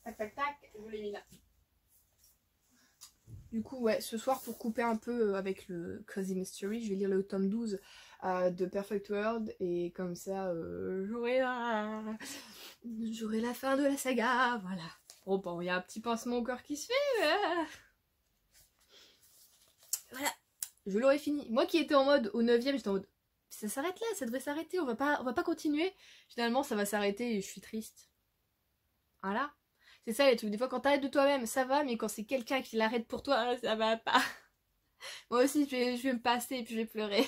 Tac tac tac, je l'ai mis là. Du coup ouais, ce soir pour couper un peu avec le Cozy Mystery, je vais lire le tome 12 de Perfect World, et comme ça j'aurai la fin de la saga, voilà. Bon, il y a un petit pincement au corps qui se fait. Voilà, je l'aurais fini. Moi qui étais en mode au 9ème, j'étais en mode ça s'arrête là, ça devrait s'arrêter, on va pas continuer. Finalement, ça va s'arrêter et je suis triste. Voilà. C'est ça les trucs, des fois quand t'arrêtes de toi-même ça va, mais quand c'est quelqu'un qui l'arrête pour toi, ça va pas. Moi aussi je vais me passer et puis je vais pleurer.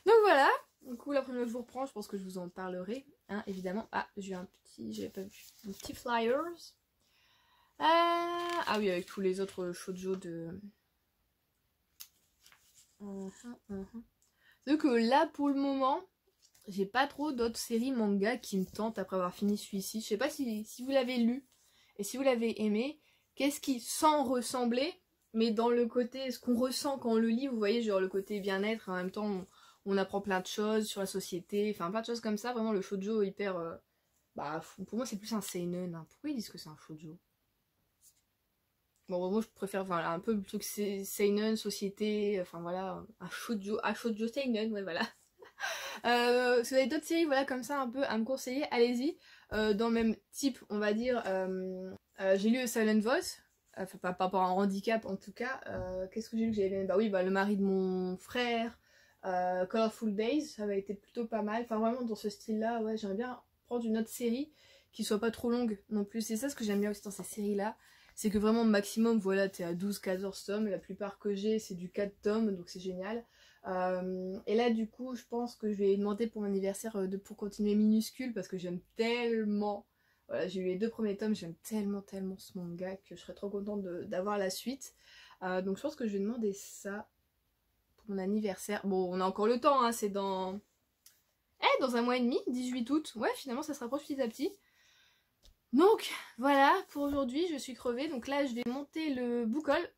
Donc voilà, du coup la première fois que je vous reprends, je pense que je vous en parlerai, hein, évidemment. Ah, j'ai eu un petit, j'avais pas vu, un petit flyers. Ah oui, avec tous les autres shoujo de... C'est que là pour le moment, j'ai pas trop d'autres séries manga qui me tentent après avoir fini celui-ci. Je sais pas si vous l'avez lu et si vous l'avez aimé, qu'est-ce qui, sans ressembler, mais dans le côté, ce qu'on ressent quand on le lit, vous voyez, genre le côté bien-être, en même temps on apprend plein de choses sur la société, enfin plein de choses comme ça, vraiment le shoujo hyper... bah pour moi c'est plus un seinen, hein. Pourquoi ils disent que c'est un shoujo? Bon, moi je préfère voilà, un peu le truc seinen, société, enfin voilà, un shoujo seinen, ouais voilà. Si vous avez d'autres séries voilà, comme ça un peu à me conseiller, allez-y. Dans le même type, on va dire, j'ai lu Silent Voice, enfin pas par rapport à un handicap en tout cas. Qu'est-ce que j'ai lu que j'avais bien aimé? Bah oui, bah, le mari de mon frère, Colorful Days, ça avait été plutôt pas mal. Enfin vraiment dans ce style-là, ouais, j'aimerais bien prendre une autre série qui soit pas trop longue non plus. C'est ça ce que j'aime bien aussi dans ces séries-là. C'est que vraiment maximum, voilà, t'es à 12-14 tomes. La plupart que j'ai, c'est du 4 tomes, donc c'est génial. Et là du coup je pense que je vais demander pour mon anniversaire pour continuer Minuscule parce que j'aime tellement, voilà, j'ai eu les 2 premiers tomes, j'aime tellement ce manga que je serais trop contente d'avoir la suite. Donc je pense que je vais demander ça pour mon anniversaire. Bon on a encore le temps, hein, c'est dans... dans un mois et demi, 18 août, ouais finalement ça se rapproche petit à petit. Donc voilà pour aujourd'hui, je suis crevée, donc là je vais monter le book haul.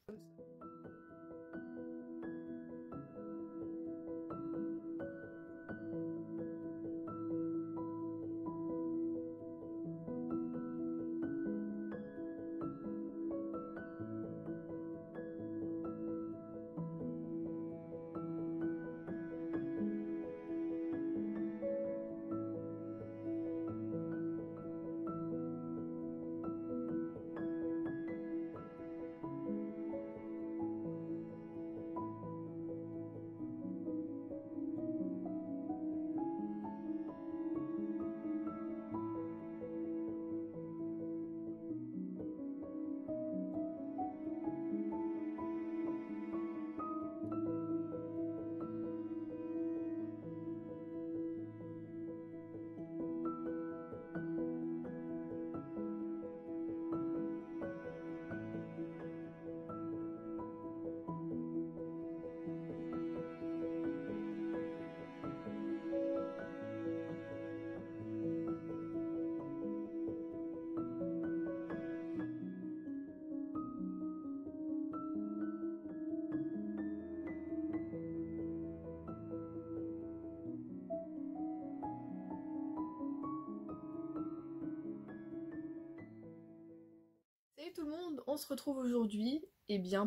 Salut tout le monde, on se retrouve aujourd'hui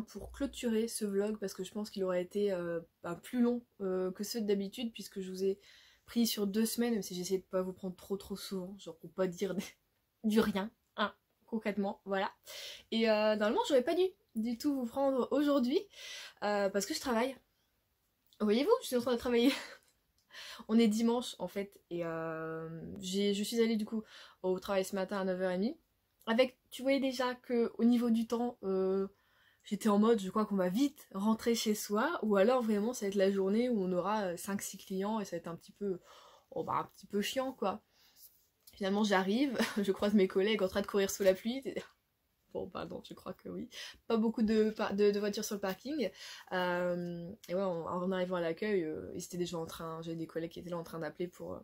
pour clôturer ce vlog parce que je pense qu'il aurait été plus long que ceux d'habitude puisque je vous ai pris sur 2 semaines, même si j'essaie de pas vous prendre trop souvent, genre pour pas dire du rien, hein, concrètement, voilà. Et normalement j'aurais pas dû du tout vous prendre aujourd'hui parce que je travaille. Voyez-vous, je suis en train de travailler. On est dimanche en fait et je suis allée du coup au travail ce matin à 9h30. Avec, tu voyais déjà que au niveau du temps, j'étais en mode, je crois qu'on va vite rentrer chez soi, ou alors vraiment ça va être la journée où on aura 5-6 clients et ça va être un petit peu, un petit peu chiant quoi. Finalement j'arrive, je croise mes collègues en train de courir sous la pluie. Bon pardon, je crois que oui. Pas beaucoup de voitures sur le parking. Et ouais, en arrivant à l'accueil, ils étaient déjà en train, j'avais des collègues qui étaient là en train d'appeler pour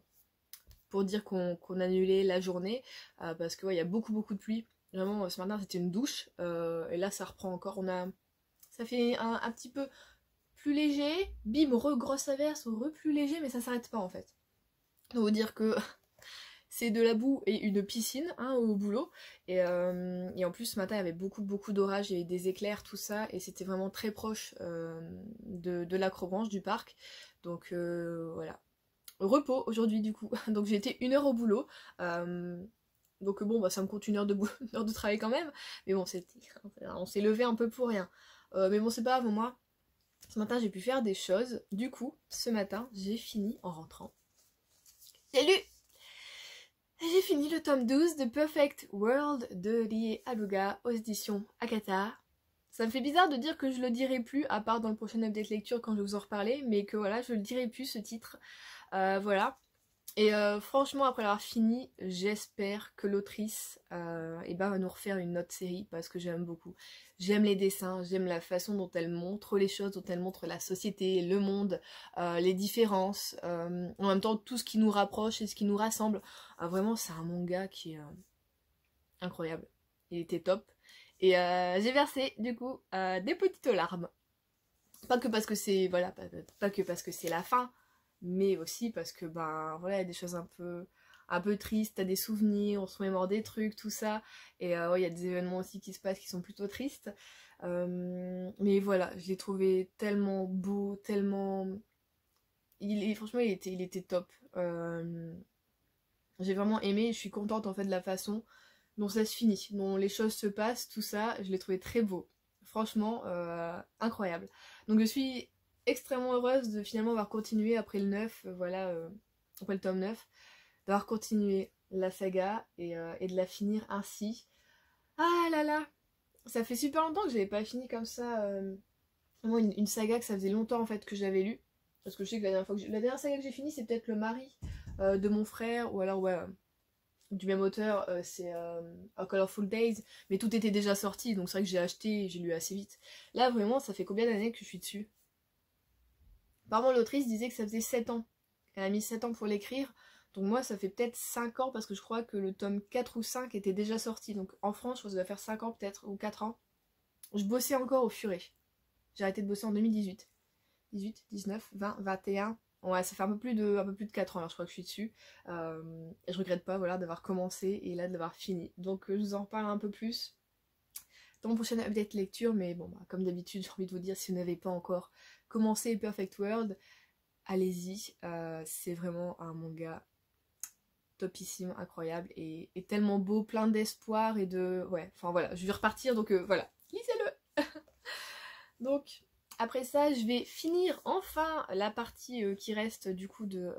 dire qu'on annulait la journée parce que ouais, il y a beaucoup de pluie. Vraiment ce matin c'était une douche et là ça reprend encore. Ça fait un petit peu plus léger, bim, grosse averse, plus léger, mais ça s'arrête pas en fait. Donc vous dire que c'est de la boue et une piscine hein, au boulot et en plus ce matin il y avait beaucoup d'orages, il y avait des éclairs, tout ça, et c'était vraiment très proche de l'acrobranche du parc, donc voilà. Repos aujourd'hui du coup, donc j'ai été 1 heure au boulot, donc bon bah ça me compte 1 heure une heure de travail quand même, mais bon on s'est levé un peu pour rien, mais bon c'est pas grave, moi ce matin j'ai pu faire des choses, du coup ce matin j'ai fini en rentrant. J'ai lu J'ai fini le tome 12 de Perfect World de Rie Aluga aux éditions Akata. Ça me fait bizarre de dire que je le dirai plus, à part dans le prochain update lecture quand je vais vous en reparler, mais que voilà, je le dirai plus ce titre. Voilà. Et franchement, après l'avoir fini, j'espère que l'autrice va nous refaire une autre série parce que j'aime beaucoup. J'aime les dessins, j'aime la façon dont elle montre les choses, dont elle montre la société, le monde, les différences, en même temps tout ce qui nous rapproche et ce qui nous rassemble. Vraiment, c'est un manga qui est incroyable. Il était top. Et j'ai versé du coup des petites larmes. Pas que parce que c'est voilà, pas que parce que c'est la fin, mais aussi parce que ben voilà, il y a des choses un peu tristes, t'as des souvenirs, on se remémore des trucs, tout ça, et ouais, il y a des événements aussi qui se passent qui sont plutôt tristes, mais voilà, je l'ai trouvé tellement beau, tellement, franchement il était top, j'ai vraiment aimé, je suis contente en fait de la façon dont ça se finit, dont les choses se passent, tout ça, je l'ai trouvé très beau, franchement incroyable. Donc je suis extrêmement heureuse de finalement avoir continué après le 9, voilà, après le tome 9, d'avoir continué la saga et de la finir ainsi. Ah là là, ça fait super longtemps que j'avais pas fini comme ça, vraiment une saga que ça faisait longtemps en fait que j'avais lu. Parce que je sais que la dernière saga que j'ai fini c'est peut-être le mari de mon frère, ou alors ouais, du même auteur, c'est A Colorful Days, mais tout était déjà sorti, donc c'est vrai que j'ai acheté et j'ai lu assez vite. Là vraiment, ça fait combien d'années que je suis dessus? Apparemment l'autrice disait que ça faisait 7 ans. Elle a mis 7 ans pour l'écrire, donc moi ça fait peut-être 5 ans, parce que je crois que le tome 4 ou 5 était déjà sorti, donc en France je pense que ça doit faire 5 ans peut-être, ou 4 ans. Je bossais encore au furet. J'ai arrêté de bosser en 2018. 18, 19, 20, 21... Ouais, ça fait un peu plus de 4 ans, alors je crois que je suis dessus. Et je regrette pas, voilà, d'avoir commencé et là de l'avoir fini. Donc je vous en reparle un peu plus dans mon prochain update lecture, mais bon, bah, comme d'habitude, j'ai envie de vous dire, si vous n'avez pas encore commencé Perfect World, allez-y. C'est vraiment un manga topissime, incroyable et tellement beau, plein d'espoir et de... Ouais, enfin voilà, je vais repartir, donc voilà, lisez-le. Donc... Après ça, je vais finir enfin la partie qui reste du coup de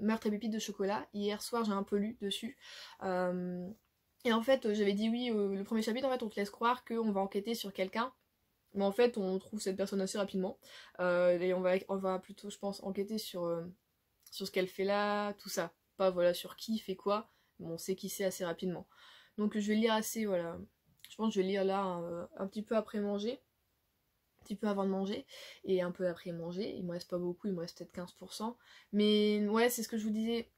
Meurtre et pépites de chocolat. Hier soir, j'ai un peu lu dessus. Et en fait, j'avais dit oui, le premier chapitre, en fait, on te laisse croire qu'on va enquêter sur quelqu'un. Mais en fait, on trouve cette personne assez rapidement. Et on va plutôt, je pense, enquêter sur ce qu'elle fait là, tout ça. Pas voilà sur qui fait quoi, mais on sait qui c'est assez rapidement. Donc je vais lire assez, voilà. Je pense que je vais lire là un petit peu après manger. Un petit peu avant de manger et un peu après manger. Il me reste pas beaucoup, il me reste peut-être 15%. Mais ouais, c'est ce que je vous disais.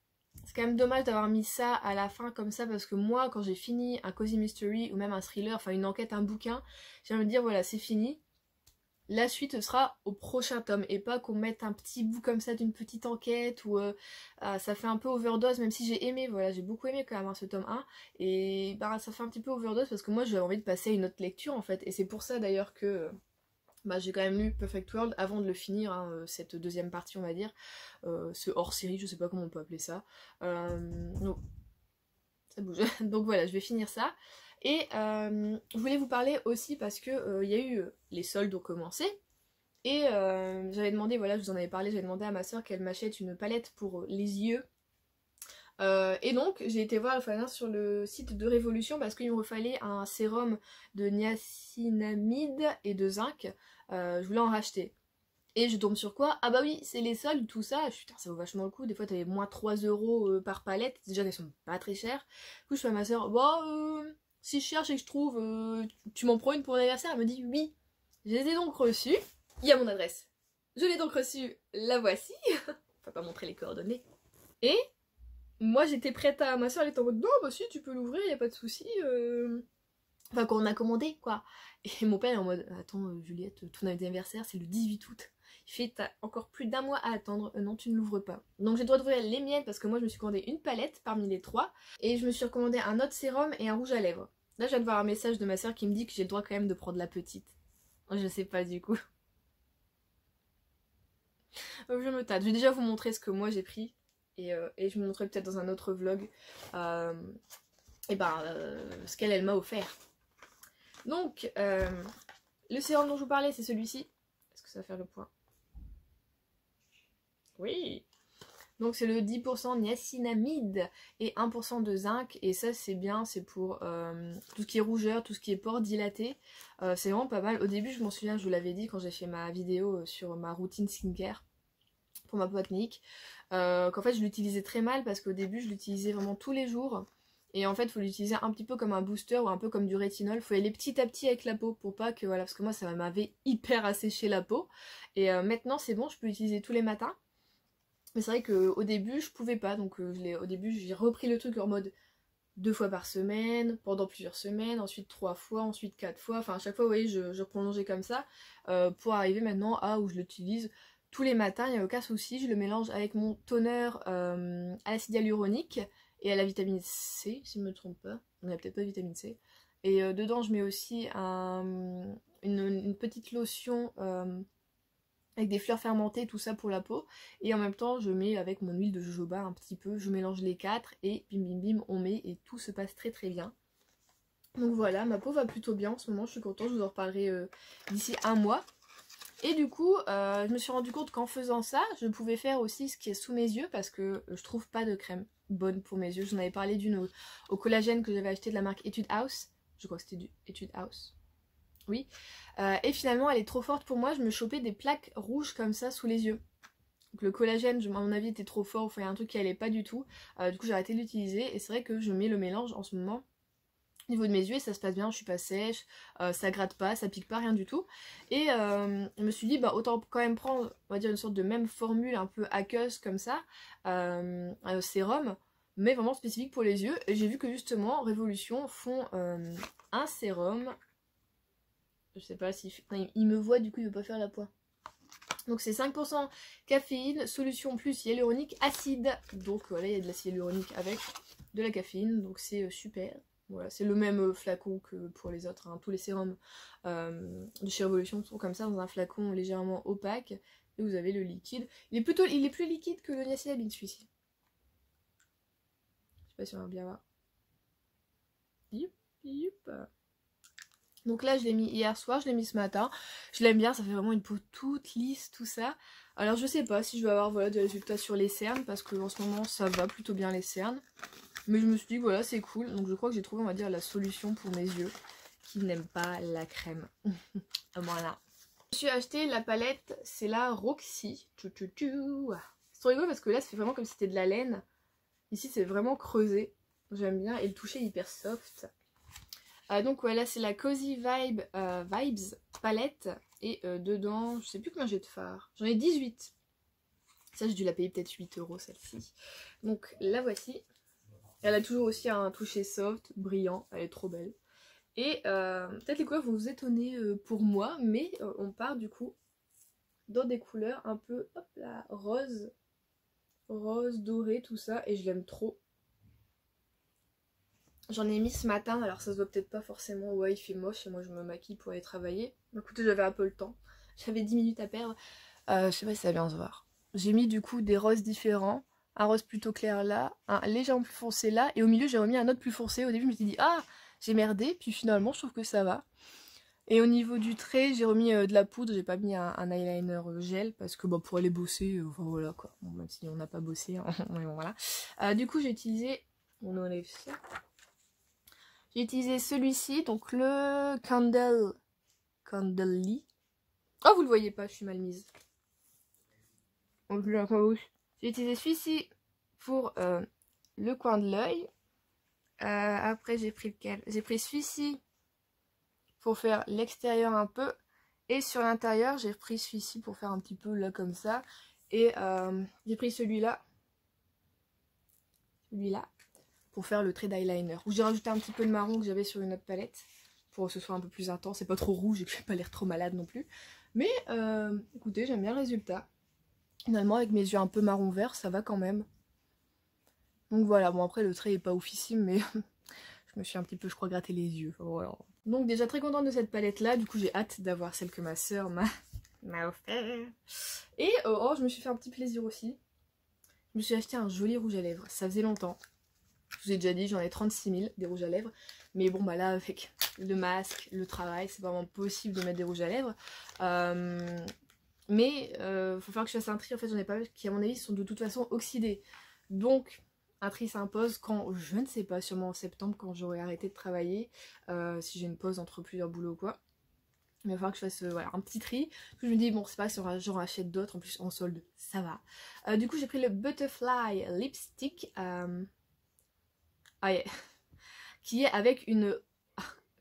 C'est quand même dommage d'avoir mis ça à la fin comme ça, parce que moi, quand j'ai fini un cozy mystery ou même un thriller, enfin une enquête, un bouquin, j'ai envie de dire voilà, c'est fini. La suite sera au prochain tome et pas qu'on mette un petit bout comme ça d'une petite enquête ou ça fait un peu overdose, même si j'ai aimé, voilà, j'ai beaucoup aimé quand même ce tome 1 et bah ça fait un petit peu overdose parce que moi j'avais envie de passer à une autre lecture en fait, et c'est pour ça d'ailleurs que bah, j'ai quand même lu Perfect World avant de le finir, hein, cette deuxième partie on va dire, ce hors-série, je sais pas comment on peut appeler ça. Non, ça bouge. Donc voilà, je vais finir ça. Et je voulais vous parler aussi parce que il y a eu les soldes ont commencé. Et j'avais demandé, voilà, je vous en avais parlé, j'avais demandé à ma soeur qu'elle m'achète une palette pour les yeux. Et donc j'ai été voir sur le site de Révolution parce qu'il me fallait un sérum de niacinamide et de zinc. Je voulais en racheter. Et je tombe sur quoi? Ah bah oui, c'est les soldes, tout ça. Je suis, putain, ça vaut vachement le coup. Des fois, t'avais moins 3 euros par palette. Déjà, elles sont pas très chères. Du coup, je fais à ma soeur, bon, si je cherche et que je trouve, tu m'en prends une pour l'anniversaire? Elle me dit oui. Je les ai donc reçues. Il y a mon adresse. Je l'ai donc reçue, la voici. Faut pas montrer les coordonnées. Et moi, j'étais prête à... Ma soeur, elle était en mode, non, bah si, tu peux l'ouvrir, y a pas de souci. Enfin, quand on a commandé, quoi. Et mon père est en mode, attends, Juliette, ton anniversaire, c'est le 18 août. Il fait, t'as encore plus d'un mois à attendre. Non, tu ne l'ouvres pas. Donc j'ai le droit d'ouvrir les miennes parce que moi je me suis commandé une palette parmi les 3. Et je me suis recommandé un autre sérum et un rouge à lèvres. Là je viens de voir un message de ma soeur qui me dit que j'ai le droit quand même de prendre la petite. Je sais pas du coup. Je me tâte. Je vais déjà vous montrer ce que moi j'ai pris. Et je me montrerai peut-être dans un autre vlog. Ce qu'elle m'a offert. Donc, le sérum dont je vous parlais, c'est celui-ci. Est-ce que ça va faire le point? Oui. Donc c'est le 10% niacinamide et 1% de zinc. Et ça c'est bien, c'est pour tout ce qui est rougeur, tout ce qui est pores dilatés. C'est vraiment pas mal. Au début je m'en souviens, je vous l'avais dit quand j'ai fait ma vidéo sur ma routine skincare pour ma peau acnéique. Qu'en fait je l'utilisais très mal parce qu'au début je l'utilisais vraiment tous les jours. Et en fait, il faut l'utiliser un petit peu comme un booster ou un peu comme du rétinol. Il faut y aller petit à petit avec la peau pour pas que, voilà, parce que moi ça m'avait hyper asséché la peau. Et maintenant c'est bon, je peux l'utiliser tous les matins. Mais c'est vrai qu'au début je pouvais pas, donc au début j'ai repris le truc en mode 2 fois par semaine, pendant plusieurs semaines, ensuite 3 fois, ensuite 4 fois. Enfin à chaque fois, vous voyez, je prolongeais comme ça pour arriver maintenant à où je l'utilise tous les matins, il n'y a aucun souci. Je le mélange avec mon toner à l'acide hyaluronique et à la vitamine C, si je ne me trompe pas. On n'a peut-être pas de vitamine C. Et dedans, je mets aussi une petite lotion avec des fleurs fermentées, tout ça pour la peau. Et en même temps, je mets avec mon huile de jojoba un petit peu. Je mélange les 4 et bim bim bim, on met et tout se passe très très bien. Donc voilà, ma peau va plutôt bien en ce moment. Je suis contente, je vous en reparlerai d'ici un mois. Et du coup, je me suis rendu compte qu'en faisant ça, je pouvais faire aussi ce qui est sous mes yeux parce que je trouve pas de crème bonne pour mes yeux. J'en avais parlé d'une au collagène que j'avais acheté de la marque Etude House. Je crois que c'était du Etude House. Oui. Et finalement, elle est trop forte pour moi. Je me chopais des plaques rouges comme ça sous les yeux. Donc le collagène, à mon avis, était trop fort. Enfin, il y a un truc qui allait pas du tout. Du coup, j'ai arrêté de l'utiliser. Et c'est vrai que je mets le mélange en ce moment au niveau de mes yeux et ça se passe bien, je suis pas sèche, ça gratte pas, ça pique pas, rien du tout. Et je me suis dit, bah autant quand même prendre, on va dire une sorte de même formule un peu aqueuse comme ça, un sérum, mais vraiment spécifique pour les yeux. Et j'ai vu que justement, Révolution font un sérum, je sais pas si... il me voit, du coup il veut pas faire la poix. Donc c'est 5% caféine, solution plus hyaluronique acide. Donc voilà, il y a de l'acide hyaluronique avec de la caféine, donc c'est super. Voilà, c'est le même flacon que pour les autres, hein. Tous les sérums de chez Révolution sont comme ça, dans un flacon légèrement opaque. Et vous avez le liquide. Il est plus liquide que le niacinamide, celui-ci. Je sais pas si on va bien voir. Youp, youp. Donc là, je l'ai mis hier soir, je l'ai mis ce matin. Je l'aime bien, ça fait vraiment une peau toute lisse, tout ça. Alors je sais pas si je vais avoir voilà, des résultats sur les cernes, parce que en ce moment, ça va plutôt bien les cernes. Mais je me suis dit, voilà, c'est cool. Donc je crois que j'ai trouvé, on va dire, la solution pour mes yeux qui n'aiment pas la crème. Voilà. Je me suis acheté la palette, c'est la Roxy. C'est trop rigolo parce que là, ça fait vraiment comme si c'était de la laine. Ici, c'est vraiment creusé. J'aime bien. Et le toucher est hyper soft. Donc voilà, c'est la Cozy Vibes palette. Et dedans, je sais plus combien j'ai de fards. J'en ai 18. Ça, j'ai dû la payer peut-être 8 € celle-ci. Donc la voici. Elle a toujours aussi un toucher soft, brillant, elle est trop belle. Et peut-être les couleurs vont vous étonner pour moi, mais on part du coup dans des couleurs un peu, hop là, rose, doré, tout ça, et je l'aime trop. J'en ai mis ce matin, alors ça se voit peut-être pas forcément, ouais il fait moche et moi je me maquille pour aller travailler. Écoutez, j'avais un peu le temps, j'avais 10 minutes à perdre. Je sais pas si ça va bien se voir. J'ai mis du coup des roses différents. Un rose plutôt clair là, un légèrement plus foncé là, et au milieu j'ai remis un autre plus foncé. Au début je me suis dit ah j'ai merdé, puis finalement je trouve que ça va. Et au niveau du trait j'ai remis de la poudre, j'ai pas mis un eyeliner gel parce que bah, pour aller bosser, enfin voilà quoi, bon, même si on n'a pas bossé, hein, mais bon, voilà. Du coup j'ai utilisé, on enlève ça. J'ai utilisé celui-ci, donc le Candlely. Oh vous le voyez pas, je suis mal mise. J'ai utilisé celui-ci pour le coin de l'œil. Après j'ai pris lequel? J'ai pris celui-ci pour faire l'extérieur un peu. Et sur l'intérieur j'ai pris celui-ci pour faire un petit peu là comme ça. Et j'ai pris celui-là. Celui-là. Pour faire le trait d'eyeliner. Où j'ai rajouté un petit peu de marron que j'avais sur une autre palette. Pour que ce soit un peu plus intense. C'est pas trop rouge et que je n'ai pas l'air trop malade non plus. Mais écoutez, j'aime bien le résultat. Finalement avec mes yeux un peu marron vert ça va quand même. Donc voilà, bon après le trait est pas oufissime mais je me suis un petit peu je crois gratté les yeux. Voilà. Donc déjà très contente de cette palette là, du coup j'ai hâte d'avoir celle que ma soeur m'a offert. Et oh je me suis fait un petit plaisir aussi. Je me suis acheté un joli rouge à lèvres, ça faisait longtemps. Je vous ai déjà dit j'en ai 36 000 des rouges à lèvres. Mais bon bah là avec le masque, le travail, c'est pas vraiment possible de mettre des rouges à lèvres. Mais faut falloir que je fasse un tri, en fait j'en ai pas qui à mon avis sont de toute façon oxydés. Donc un tri s'impose quand, je ne sais pas, sûrement en septembre quand j'aurai arrêté de travailler, si j'ai une pause entre plusieurs boulots ou quoi. Mais il va falloir que je fasse voilà, un petit tri. Je me dis bon c'est pas si j'en achète d'autres, en plus en solde, ça va. Du coup j'ai pris le Butterfly Lipstick. Ah yeah. Qui est avec une...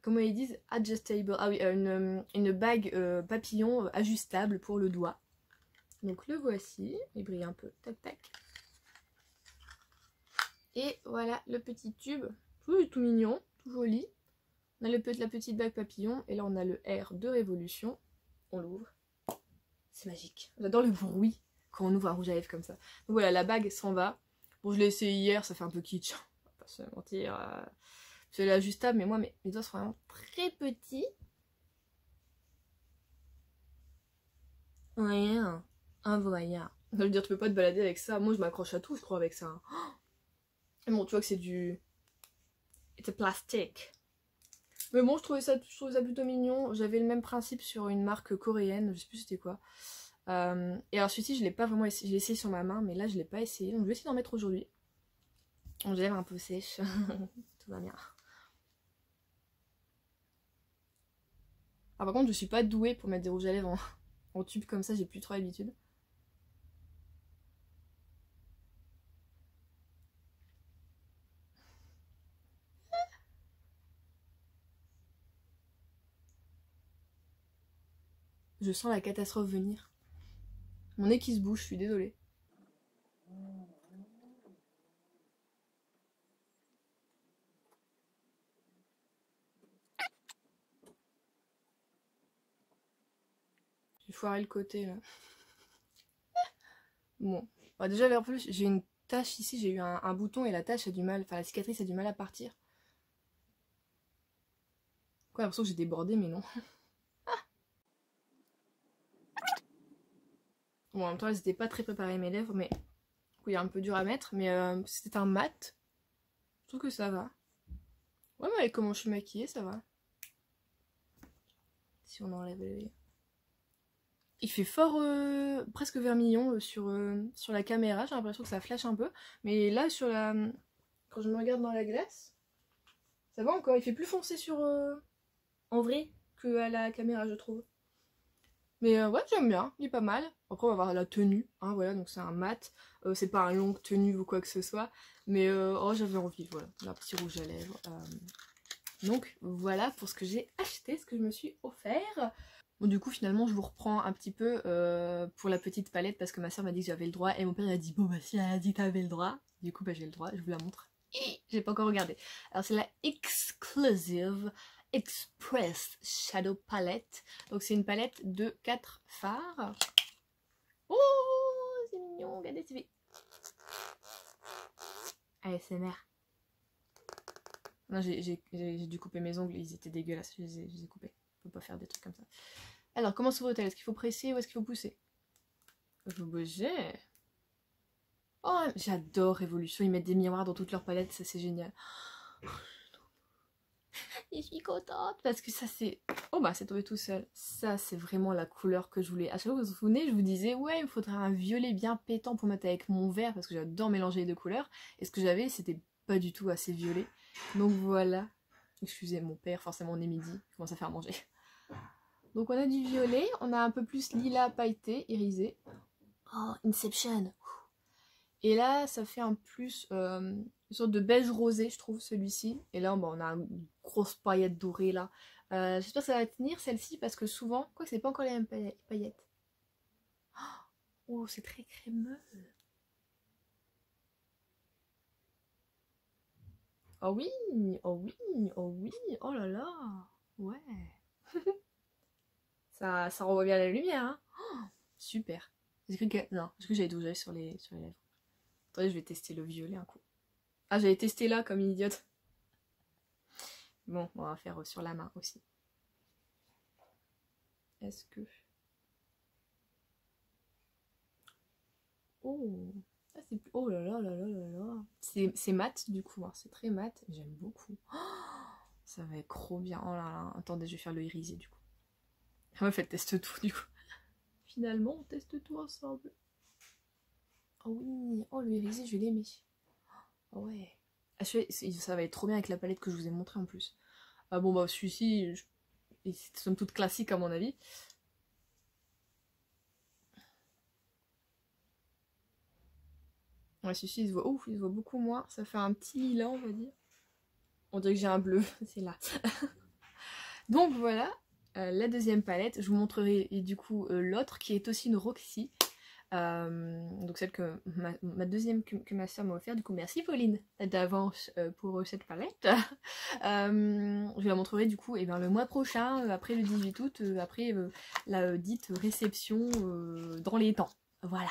Comment ils disent? Adjustable. Ah oui, une bague papillon ajustable pour le doigt. Donc le voici. Il brille un peu. Tac tac. Et voilà le petit tube. Tout mignon, tout joli. On a la petite bague papillon. Et là on a le R de Révolution. On l'ouvre. C'est magique. J'adore le bruit quand on ouvre un rouge à lèvres comme ça. Donc voilà, la bague s'en va. Bon, je l'ai essayé hier, ça fait un peu kitsch. On va pas se mentir. C'est ajustable, mais moi mes doigts sont vraiment très petits. Rien. Un voyant. Ça veut dire tu peux pas te balader avec ça. Moi je m'accroche à tout je crois avec ça. Et bon tu vois que c'est du... It's a plastic. Mais bon je trouvais ça plutôt mignon. J'avais le même principe sur une marque coréenne. Je sais plus c'était quoi. Et alors celui-ci je l'ai pas vraiment essayé. Je l'ai essayé sur ma main mais là je l'ai pas essayé. Donc je vais essayer d'en mettre aujourd'hui. J'ai l'air un peu sèche. Tout va bien. Ah, par contre, je suis pas douée pour mettre des rouges à lèvres en tube comme ça, j'ai plus trop l'habitude. Je sens la catastrophe venir. Mon nez qui se bouge, je suis désolée. J'ai foiré le côté là. Bon, bah, déjà en plus j'ai une tache ici, j'ai eu un bouton et la tache a du mal, enfin la cicatrice a du mal à partir. Quoi, j'ai l'impression que j'ai débordé mais non. Bon en même temps elles étaient pas très préparées mes lèvres mais il est un peu dur à mettre mais c'était un mat. Je trouve que ça va. Ouais mais avec comment je suis maquillée ça va. Si on enlève les... Il fait fort presque vermillon sur la caméra, j'ai l'impression que ça flash un peu. Mais là, quand je me regarde dans la glace, ça va encore. Il fait plus foncé en vrai qu'à la caméra, je trouve. Mais ouais, j'aime bien, il est pas mal. Après, on va voir la tenue, hein, voilà, donc c'est un mat. C'est pas un longue tenue ou quoi que ce soit. Mais oh, j'avais envie, voilà, un petit rouge à lèvres. Donc voilà pour ce que j'ai acheté, ce que je me suis offert. Bon, du coup finalement je vous reprends un petit peu pour la petite palette parce que ma soeur m'a dit que j'avais le droit et mon père a dit bon bah si elle a dit que t'avais le droit, du coup bah j'ai le droit, je vous la montre. J'ai pas encore regardé. Alors c'est la Exclusive Express Shadow Palette. Donc c'est une palette de 4 fards. Oh c'est mignon, regardez c'est ASMR. Non j'ai dû couper mes ongles, ils étaient dégueulasses, je les ai coupés. On peut pas faire des trucs comme ça. Alors, comment s'ouvre-t-elle? Est-ce qu'il faut presser ou est-ce qu'il faut pousser? Il faut bouger. Oh, j'adore Révolution. Ils mettent des miroirs dans toutes leurs palettes, ça c'est génial. Je suis contente parce que ça c'est... Oh bah c'est tombé tout seul. Ça c'est vraiment la couleur que je voulais. À chaque fois que vous vous souvenez, je vous disais ouais il me faudrait un violet bien pétant pour mettre avec mon vert parce que j'adore mélanger les deux couleurs. Et ce que j'avais c'était pas du tout assez violet. Donc voilà. Excusez mon père, forcément on est midi, il commence à faire manger. Donc on a du violet, on a un peu plus lilas pailleté, irisé. Oh, Inception. Et là, ça fait un plus une sorte de beige rosé, je trouve, celui-ci. Et là, bon, on a une grosse paillette dorée, là. J'espère que ça va tenir, celle-ci, parce que souvent... Quoi que c'est pas encore les mêmes paillettes. Oh, c'est très crémeux. Oh oui, oh oui, oh oui, oh là là. Ouais. ça renvoie bien la lumière, hein. Oh, super. J'ai cru que... Non, j'ai cru que j'avais tout sur les lèvres. Attendez, je vais tester le violet un coup. Ah, j'avais testé là comme une idiote. Bon, on va faire sur la main aussi. Est-ce que... Oh, ah, oh là là là là là là. C'est mat du coup, hein. C'est très mat. J'aime beaucoup. Oh, ça va être trop bien. Oh là là. Attendez, je vais faire le irisé du coup. Ah, en fait, teste tout du coup. finalement on teste tout ensemble. Oh oui, oh le hérisé je vais l'aimer. Oh ouais. Ah, ça va être trop bien avec la palette que je vous ai montrée en plus. Ah bon bah celui-ci, c'est somme toute classique à mon avis. Ouais, celui-ci il se voit, ouf, il se voit beaucoup moins. Ça fait un petit lilas on va dire. On dirait que j'ai un bleu, c'est là. Donc voilà, la deuxième palette. Je vous montrerai et du coup l'autre qui est aussi une Roxy. Donc celle que ma deuxième que ma soeur m'a offert. Du coup merci Pauline d'avance pour cette palette. Je la montrerai du coup le mois prochain, après le 18 août, après la dite réception dans les temps. Voilà.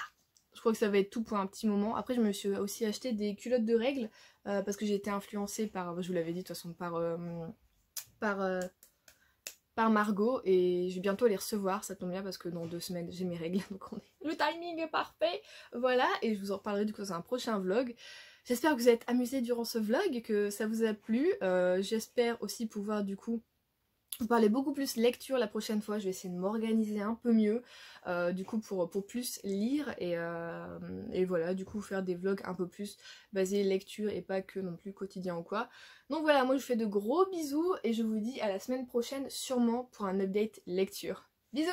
Je crois que ça va être tout pour un petit moment. Après je me suis aussi acheté des culottes de règles parce que j'ai été influencée par, je vous l'avais dit de toute façon, par Margot et je vais bientôt les recevoir, ça tombe bien parce que dans 2 semaines j'ai mes règles, donc le timing est parfait, voilà, et je vous en reparlerai du coup dans un prochain vlog. J'espère que vous êtes amusés durant ce vlog, que ça vous a plu, j'espère aussi pouvoir du coup vous parler beaucoup plus lecture la prochaine fois, je vais essayer de m'organiser un peu mieux, du coup pour plus lire et voilà, du coup faire des vlogs un peu plus basés lecture et pas que non plus quotidien ou quoi. Donc voilà, moi je vous fais de gros bisous et je vous dis à la semaine prochaine sûrement pour un update lecture. Bisous!